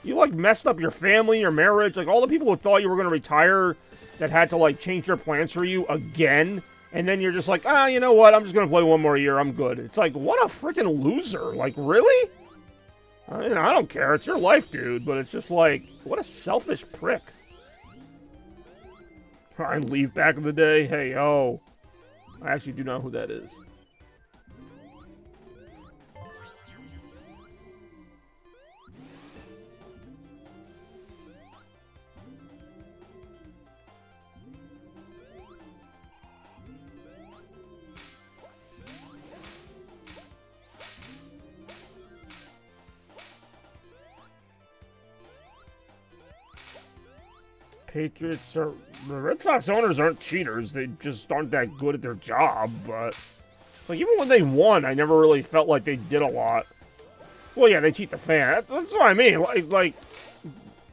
You, like, messed up your family, your marriage. Like, all the people who thought you were going to retire that had to, like, change their plans for you again. And then you're just like, you know what? I'm just going to play 1 more year. I'm good. It's like, what a freaking loser. Like, really? I mean, I don't care. It's your life, dude. But it's just like, what a selfish prick. Ryan Leaf back in the day. Hey, yo. I actually do know who that is. Patriots are... The Red Sox owners aren't cheaters. They just aren't that good at their job, but... Like, even when they won, I never really felt like they did a lot. Well, yeah, they cheat the fan. That's what I mean. Like,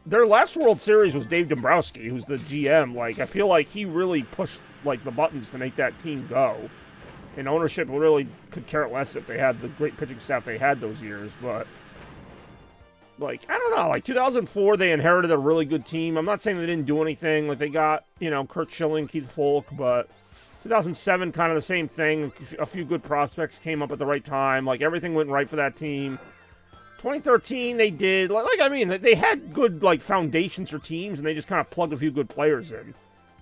their last World Series was Dave Dombrowski, who's the GM. Like, I feel like he really pushed, like, the buttons to make that team go. And ownership really could care less if they had the great pitching staff they had those years, but... Like, I don't know, like 2004, they inherited a really good team. I'm not saying they didn't do anything. Like, they got, you know, Kurt Schilling, Keith Folk, but 2007, kind of the same thing. A few good prospects came up at the right time. Like, everything went right for that team. 2013, they did, I mean, they had good, like, foundations for teams, and they just kind of plugged a few good players in.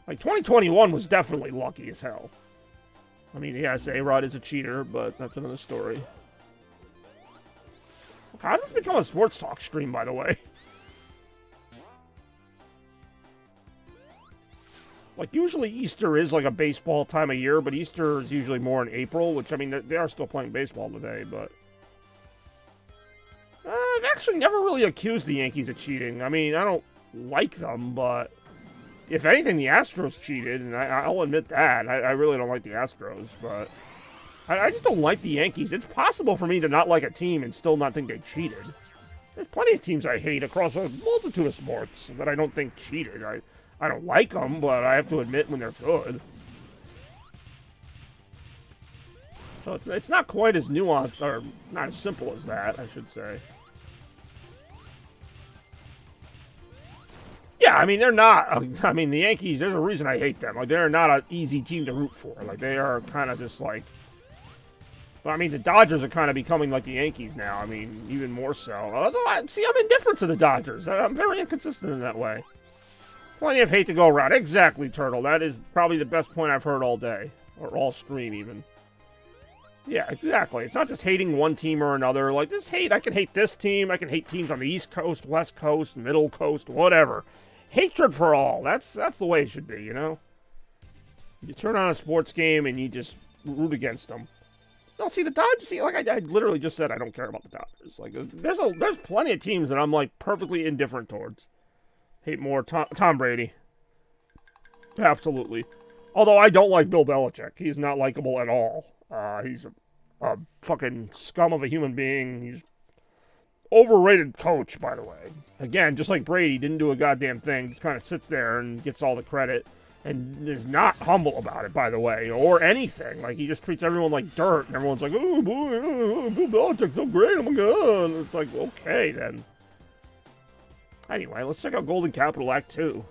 Like, 2021 was definitely lucky as hell. I mean, yes, A-Rod is a cheater, but that's another story. How did this become a sports talk stream, by the way? Like, usually Easter is like a baseball time of year, but Easter is usually more in April, which, I mean, they are still playing baseball today, but... I've actually never really accused the Yankees of cheating. I mean, I don't like them, but... If anything, the Astros cheated, and I'll admit that. I really don't like the Astros, but... I just don't like the Yankees. It's possible for me to not like a team and still not think they cheated. There's plenty of teams I hate across a multitude of sports that I don't think cheated. I don't like them, but I have to admit when they're good. So it's not quite as nuanced, or not as simple as that, I should say. Yeah, I mean, they're not... I mean, the Yankees, there's a reason I hate them. Like, they're not an easy team to root for. Like, they are kind of just like... I mean, the Dodgers are kind of becoming like the Yankees now. I mean, even more so. Although, I'm indifferent to the Dodgers. I'm very inconsistent in that way. Plenty of hate to go around. Exactly, Turtle. That is probably the best point I've heard all day. Or all stream, even. Yeah, exactly. It's not just hating one team or another. Like, this hate, I can hate this team. I can hate teams on the East Coast, West Coast, Middle Coast, whatever. Hatred for all. That's the way it should be, you know? You turn on a sports game and you just root against them. No, see, the Dodgers, like I literally just said I don't care about the Dodgers. Like, there's plenty of teams that I'm, like, perfectly indifferent towards. Hate more Tom Brady. Absolutely. Although I don't like Bill Belichick. He's not likable at all. He's a fucking scum of a human being. He's overrated coach, by the way. Again, just like Brady, didn't do a goddamn thing. Just kind of sits there and gets all the credit. And is not humble about it, by the way, or anything. Like, he just treats everyone like dirt, and everyone's like, oh, boy, Bill Belichick's so great, oh my god. And it's like, okay, then. Anyway, let's check out Golden Capital Act 2.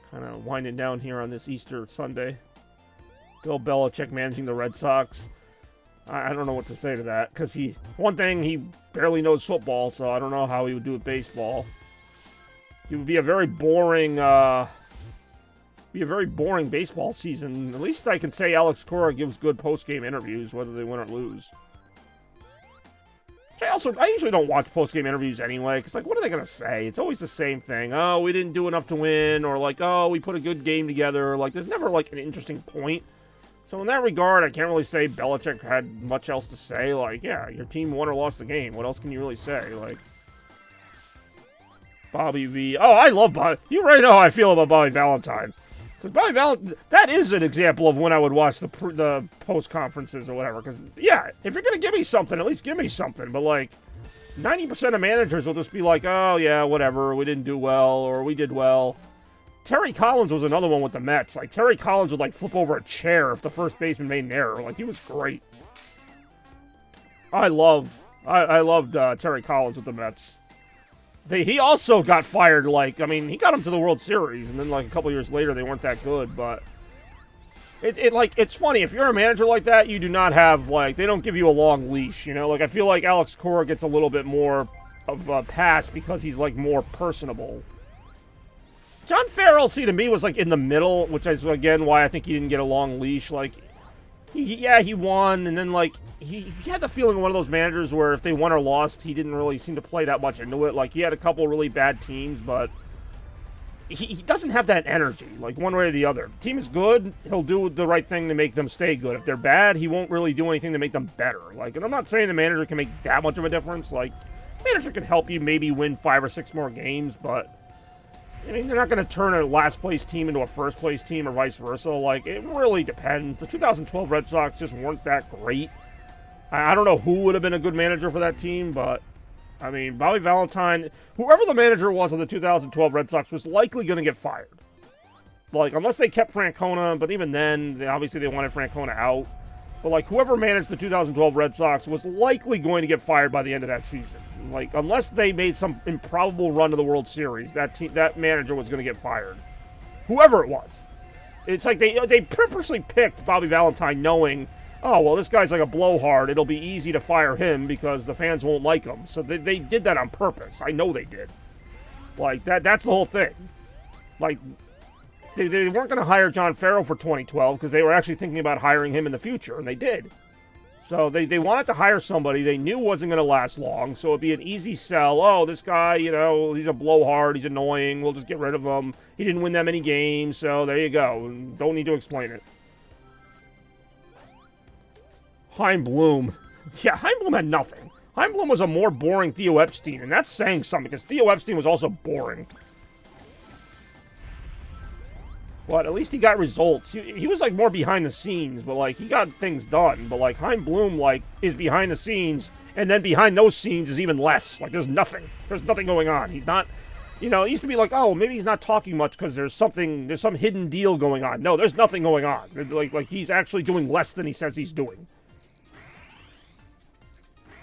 Kind of winding down here on this Easter Sunday. Bill Belichick managing the Red Sox. I don't know what to say to that, because one thing, he barely knows football, so I don't know how he would do with baseball. It would be a very boring, baseball season. At least I can say Alex Cora gives good post-game interviews, whether they win or lose. I usually don't watch post-game interviews anyway, because, like, what are they going to say? It's always the same thing. Oh, we didn't do enough to win, or, like, oh, we put a good game together. Like, there's never, like, an interesting point. So in that regard, I can't really say Belichick had much else to say. Like, yeah, your team won or lost the game. What else can you really say? Like, Bobby V. Oh, I love Bobby. You already know how I feel about Bobby Valentine. Because Bobby Valentine, that is an example of when I would watch the post-conferences or whatever. Because, yeah, if you're going to give me something, at least give me something. But, like, 90% of managers will just be like, oh, yeah, whatever, we didn't do well, or we did well. Terry Collins was another one with the Mets. Like, Terry Collins would, like, flip over a chair if the first baseman made an error. Like, he was great. I loved Terry Collins with the Mets. He also got fired, like, I mean, he got him to the World Series, and then, like, a couple years later, they weren't that good, but It's funny, if you're a manager like that, you do not have, like, they don't give you a long leash, you know? Like, I feel like Alex Cora gets a little bit more of a pass because he's, like, more personable. John Farrell, see, to me, was, like, in the middle, which is, again, why I think he didn't get a long leash. Like, he won, and then, like, he had the feeling of one of those managers where if they won or lost, he didn't really seem to play that much into it. Like, he had a couple really bad teams, but he doesn't have that energy, like, one way or the other. If the team is good, he'll do the right thing to make them stay good. If they're bad, he won't really do anything to make them better. Like, and I'm not saying the manager can make that much of a difference. Like, the manager can help you maybe win 5 or 6 more games, but I mean, they're not going to turn a last-place team into a first-place team or vice versa. Like, it really depends. The 2012 Red Sox just weren't that great. I don't know who would have been a good manager for that team, but I mean, Bobby Valentine, whoever the manager was of the 2012 Red Sox, was likely going to get fired. Like, unless they kept Francona, but even then, obviously they wanted Francona out. But, like, whoever managed the 2012 Red Sox was likely going to get fired by the end of that season. Like, unless they made some improbable run to the World Series, that manager was going to get fired. Whoever it was. It's like they purposely picked Bobby Valentine knowing, oh, well, this guy's like a blowhard. It'll be easy to fire him because the fans won't like him. So they did that on purpose. I know they did. Like, that's the whole thing. Like, they weren't going to hire John Farrell for 2012 because they were actually thinking about hiring him in the future, and they did. So they wanted to hire somebody they knew wasn't going to last long, so it'd be an easy sell. Oh, this guy, you know, he's a blowhard, he's annoying, we'll just get rid of him. He didn't win that many games, so there you go. Don't need to explain it. Chaim Bloom. Yeah, Chaim Bloom had nothing. Chaim Bloom was a more boring Theo Epstein, and that's saying something, because Theo Epstein was also boring. But at least he got results. He was, like, more behind the scenes, but, like, he got things done. But, like, Chaim Bloom, like, is behind the scenes, and then behind those scenes is even less. Like, there's nothing. There's nothing going on. He's not, you know, it used to be like, oh, maybe he's not talking much because there's some hidden deal going on. No, there's nothing going on. Like he's actually doing less than he says he's doing.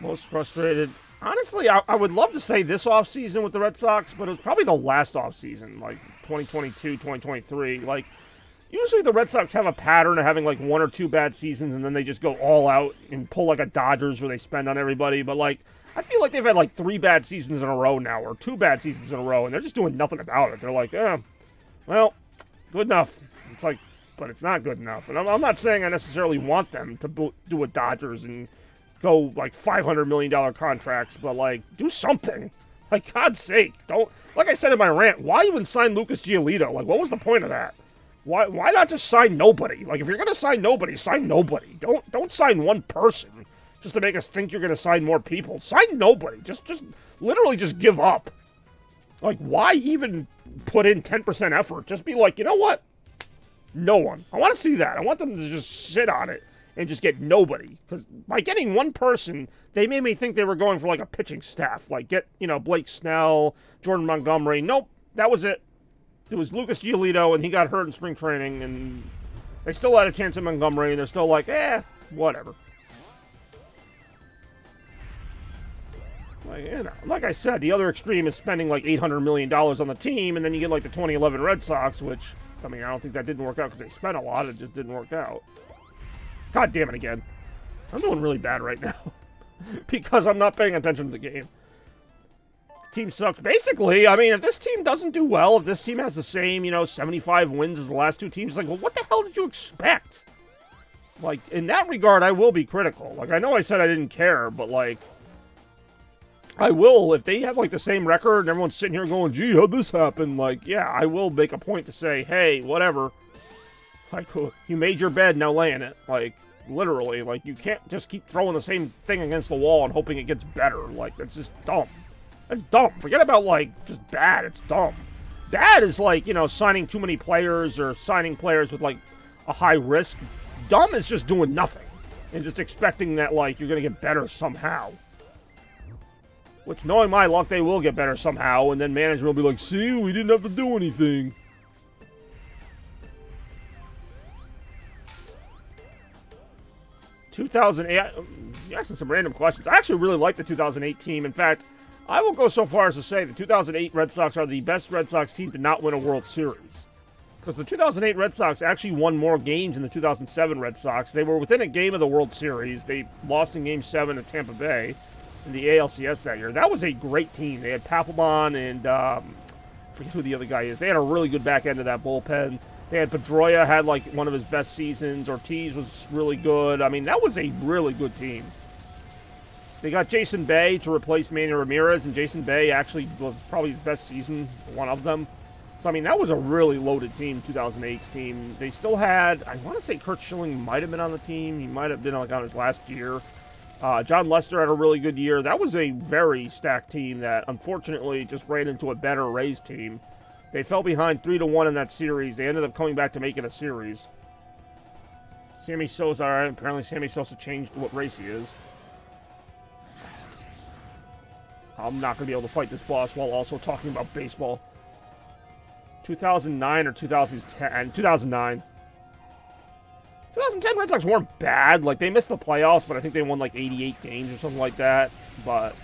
Most frustrated. Honestly, I would love to say this offseason with the Red Sox, but it was probably the last offseason, like 2022, 2023. Like, usually the Red Sox have a pattern of having like 1 or 2 bad seasons, and then they just go all out and pull like a Dodgers where they spend on everybody. But, like, I feel like they've had like 3 bad seasons in a row now, or 2 bad seasons in a row, and they're just doing nothing about it. They're like, well, good enough. It's like, but it's not good enough. And I'm not saying I necessarily want them to do what Dodgers and go like $500 million contracts, but like do something. Like, God's sake, don't. Like I said in my rant, why even sign Lucas Giolito? Like, what was the point of that? Why not just sign nobody? Like, if you're gonna sign nobody, sign nobody. Don't sign one person just to make us think you're gonna sign more people. Sign nobody. Just literally just give up. Like, why even put in 10% effort? Just be like, you know what? No one. I want to see that. I want them to just sit on it and just get nobody. Because by getting one person, they made me think they were going for like a pitching staff. Like get, you know, Blake Snell, Jordan Montgomery. Nope, that was it. It was Lucas Giolito, and he got hurt in spring training, and they still had a chance at Montgomery, and they're still like, whatever. Like, you know, like I said, the other extreme is spending like $800 million on the team, and then you get like the 2011 Red Sox, which, I mean, I don't think that didn't work out because they spent a lot. It just didn't work out. God damn it again. I'm doing really bad right now because I'm not paying attention to the game. The team sucks. Basically, I mean, if this team doesn't do well, if this team has the same, 75 wins as the last 2 teams, like, well, what the hell did you expect? Like, in that regard, I will be critical. Like, I know I said I didn't care, but, like, I will. If they have, like, the same record and everyone's sitting here going, gee, how'd this happen? Like, yeah, I will make a point to say, hey, whatever. Like, you made your bed, now lay in it. Like, literally. Like, you can't just keep throwing the same thing against the wall and hoping it gets better. Like, that's just dumb. That's dumb. Forget about, like, just bad. It's dumb. Bad is, like, signing too many players or signing players with, like, a high risk. Dumb is just doing nothing and just expecting that, like, you're going to get better somehow. Which, knowing my luck, they will get better somehow, and then management will be like, see, we didn't have to do anything. You asked some random questions. I actually really like the 2008 team. In fact, I will go so far as to say the 2008 Red Sox are the best Red Sox team to not win a World Series. Because the 2008 Red Sox actually won more games than the 2007 Red Sox. They were within a game of the World Series. They lost in Game 7 at Tampa Bay in the ALCS that year. That was a great team. They had Papelbon and I forget who the other guy is. They had a really good back end of that bullpen. They had Pedroia, had like one of his best seasons. Ortiz was really good. I mean, that was a really good team. They got Jason Bay to replace Manny Ramirez, and Jason Bay actually was probably his best season, one of them. So, I mean, that was a really loaded team, 2008's team. They still had, I want to say Kurt Schilling might have been on the team. He might have been like on his last year. John Lester had a really good year. That was a very stacked team that, unfortunately, just ran into a better Rays team. They fell behind 3-1 in that series. They ended up coming back to make it a series. Sammy Sosa, all right, apparently Sammy Sosa changed what race he is. I'm not going to be able to fight this boss while also talking about baseball. 2009 or 2010? 2009. 2010 Red Sox weren't bad. Like, they missed the playoffs, but I think they won like 88 games or something like that. But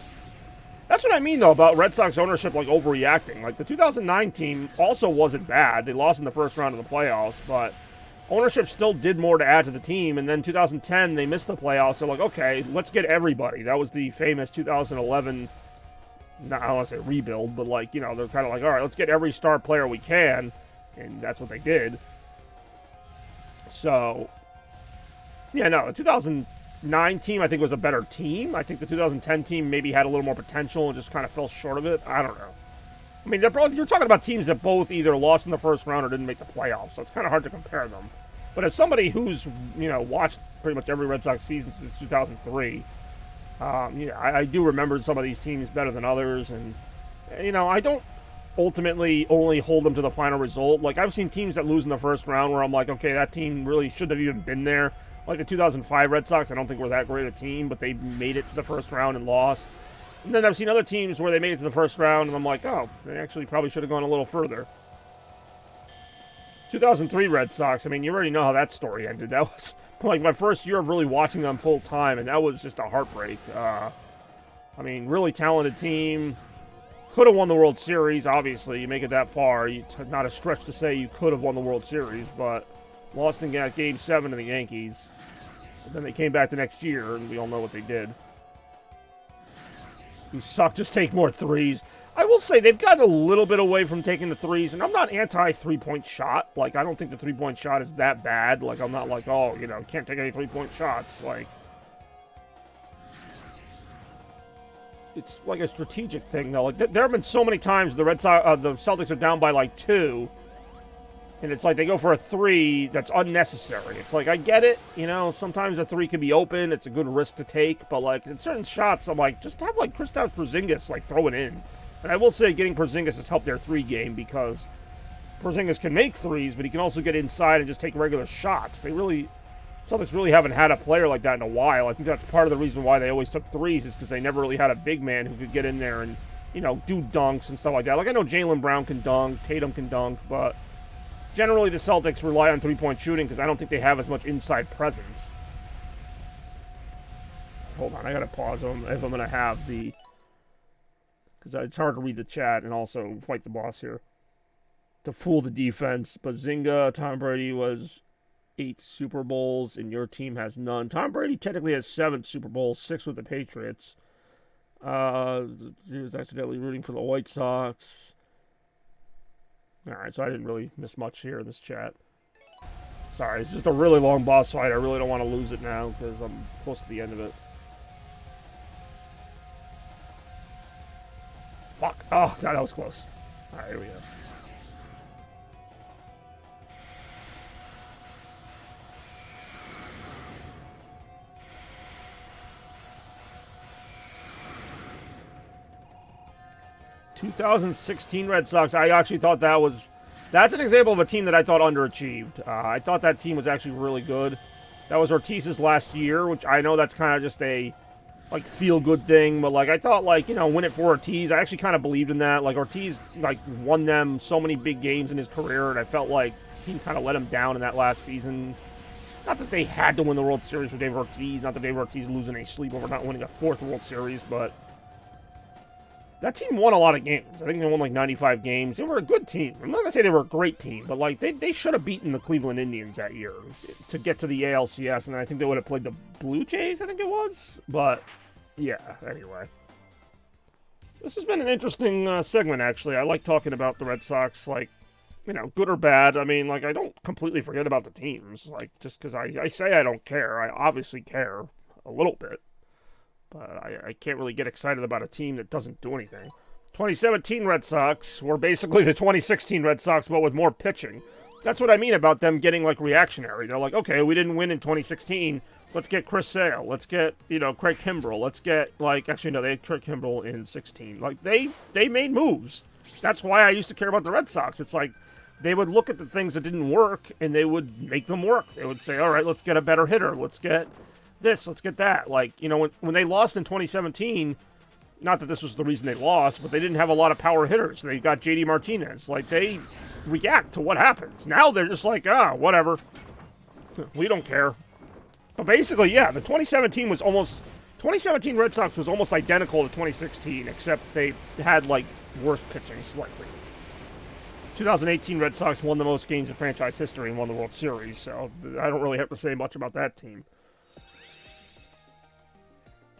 that's what I mean, though, about Red Sox ownership, like, overreacting. Like, the 2009 team also wasn't bad. They lost in the first round of the playoffs, but ownership still did more to add to the team. And then 2010, they missed the playoffs. So, like, okay, let's get everybody. That was the famous 2011, I don't want to say rebuild, but, like, you know, they're kind of like, all right, let's get every star player we can. And that's what they did. So, yeah, no, the 2009 team, I think, was a better team. I think the 2010 team maybe had a little more potential and just kind of fell short of it. I don't know. I mean, you're talking about teams that both either lost in the first round or didn't make the playoffs, so it's kind of hard to compare them. But as somebody who's, you know, watched pretty much every Red Sox season since 2003, I do remember some of these teams better than others, and, you know, I don't ultimately only hold them to the final result. Like, I've seen teams that lose in the first round where I'm like, okay, that team really shouldn't have even been there. Like the 2005 Red Sox, I don't think were that great a team, but they made it to the first round and lost. And then I've seen other teams where they made it to the first round, and I'm like, oh, they actually probably should have gone a little further. 2003 Red Sox, I mean, you already know how that story ended. That was like my first year of really watching them full time, and that was just a heartbreak. I mean, really talented team. Could have won the World Series, obviously. You make it that far. It's not a stretch to say you could have won the World Series, but lost in Game 7 to the Yankees. But then they came back the next year, and we all know what they did. You suck, just take more threes. I will say, they've gotten a little bit away from taking the threes, and I'm not anti-3-point shot. Like, I don't think the 3-point shot is that bad. Like, I'm not like, oh, you know, can't take any 3-point shots. Like, it's like a strategic thing, though. Like, there have been so many times the Celtics are down by, like, 2, and it's like they go for a 3 that's unnecessary. It's like, I get it, you know, sometimes a 3 can be open. It's a good risk to take, but, like, in certain shots, I'm like, just have, like, Kristaps Porzingis, like, throw it in. And I will say getting Porzingis has helped their 3 game because Porzingis can make 3s, but he can also get inside and just take regular shots. Celtics really haven't had a player like that in a while. I think that's part of the reason why they always took 3s is because they never really had a big man who could get in there and, you know, do dunks and stuff like that. Like, I know Jaylen Brown can dunk, Tatum can dunk, but generally the Celtics rely on 3-point shooting because I don't think they have as much inside presence. Hold on, I gotta pause them if I'm gonna have the... because it's hard to read the chat and also fight the boss here. To fool the defense. Bazinga, Tom Brady was 8 Super Bowls, and your team has none. Tom Brady technically has 7 Super Bowls, 6 with the Patriots. He was accidentally rooting for the White Sox. Alright, so I didn't really miss much here in this chat. Sorry, it's just a really long boss fight. I really don't want to lose it now because I'm close to the end of it. Fuck. Oh, God, that was close. Alright, here we go. ...2016 Red Sox, I actually thought that's an example of a team that I thought underachieved. I thought that team was actually really good. That was Ortiz's last year, which I know that's kind of just a like feel-good thing, but like I thought, like, you know, win it for Ortiz. I actually kind of believed in that. Like, Ortiz like won them so many big games in his career, and I felt like the team kind of let him down in that last season. Not that they had to win the World Series for David Ortiz, not that David Ortiz losing a sleep over not winning a 4th World Series, but that team won a lot of games. I think they won like 95 games. They were a good team. I'm not going to say they were a great team, but like they should have beaten the Cleveland Indians that year to get to the ALCS, and I think they would have played the Blue Jays, I think it was. But, yeah, anyway. This has been an interesting segment, actually. I like talking about the Red Sox, like, you know, good or bad. I mean, like, I don't completely forget about the teams. Like, just because I say I don't care, I obviously care a little bit. But I can't really get excited about a team that doesn't do anything. 2017 Red Sox were basically the 2016 Red Sox, but with more pitching. That's what I mean about them getting, like, reactionary. They're like, okay, we didn't win in 2016. Let's get Chris Sale. Let's get, you know, Craig Kimbrell. Let's get, like, actually, no, they had Craig Kimbrell in 16. Like, they made moves. That's why I used to care about the Red Sox. It's like, they would look at the things that didn't work, and they would make them work. They would say, all right, let's get a better hitter. Let's get this, let's get that. Like, you know, when they lost in 2017, not that this was the reason they lost, but they didn't have a lot of power hitters. They got JD Martinez. Like, they react to what happens. Now they're just like, whatever. We don't care. But basically, yeah, the 2017 Red Sox was almost identical to 2016, except they had, like, worse pitching slightly. 2018 Red Sox won the most games in franchise history and won the World Series, so I don't really have to say much about that team.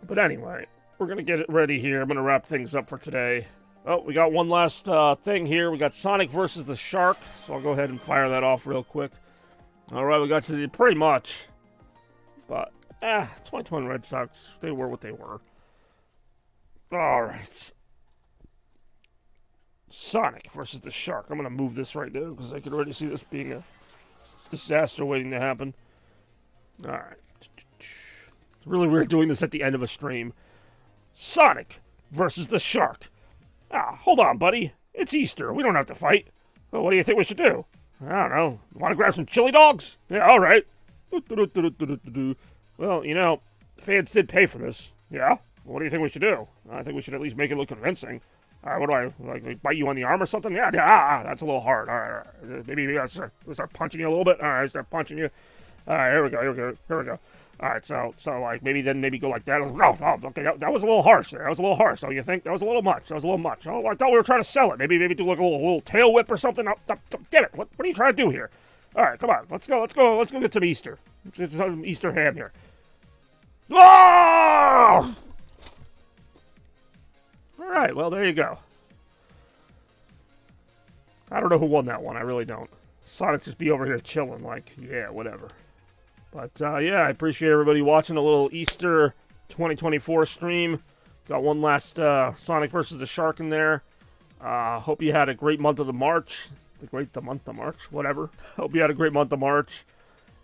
But anyway, we're going to get it ready here. I'm going to wrap things up for today. Oh, we got one last thing here. We got Sonic versus the Shark, so I'll go ahead and fire that off real quick. All right, we got to the pretty much. But, 2020 Red Sox, they were what they were. All right. Sonic versus the Shark. I'm going to move this right now because I can already see this being a disaster waiting to happen. All right. It's really weird doing this at the end of a stream. Sonic versus the Shark. Hold on, buddy. It's Easter. We don't have to fight. Well, what do you think we should do? I don't know. Want to grab some chili dogs? Yeah, all right. Well, you know, fans did pay for this. Yeah? Well, what do you think we should do? I think we should at least make it look convincing. All right, what do I, like bite you on the arm or something? Yeah, that's a little hard. All right. Maybe I start punching you a little bit. All right, start punching you. All right, here we go. All right, so like maybe go like that. Oh, okay, that was a little harsh there. That was a little harsh. So you think that was a little much? Oh, I thought we were trying to sell it. Maybe do like a little tail whip or something. Get it? What are you trying to do here? All right, come on. Let's go get some Easter. Let's get some Easter ham here. Oh! All right, well there you go. I don't know who won that one. I really don't. Sonic just be over here chilling, like, yeah, whatever. But, yeah, I appreciate everybody watching a little Easter 2024 stream. Got one last Sonic versus the Shark in there. Hope you had a great month of March. Whatever. Hope you had a great month of March.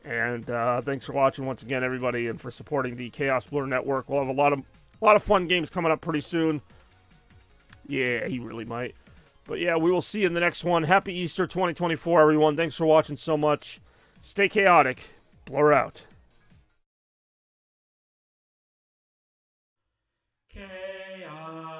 And thanks for watching once again, everybody, and for supporting the Chaos Blur Network. We'll have a lot of fun games coming up pretty soon. Yeah, he really might. But, yeah, we will see you in the next one. Happy Easter 2024, everyone. Thanks for watching so much. Stay chaotic. Blur out. Chaos.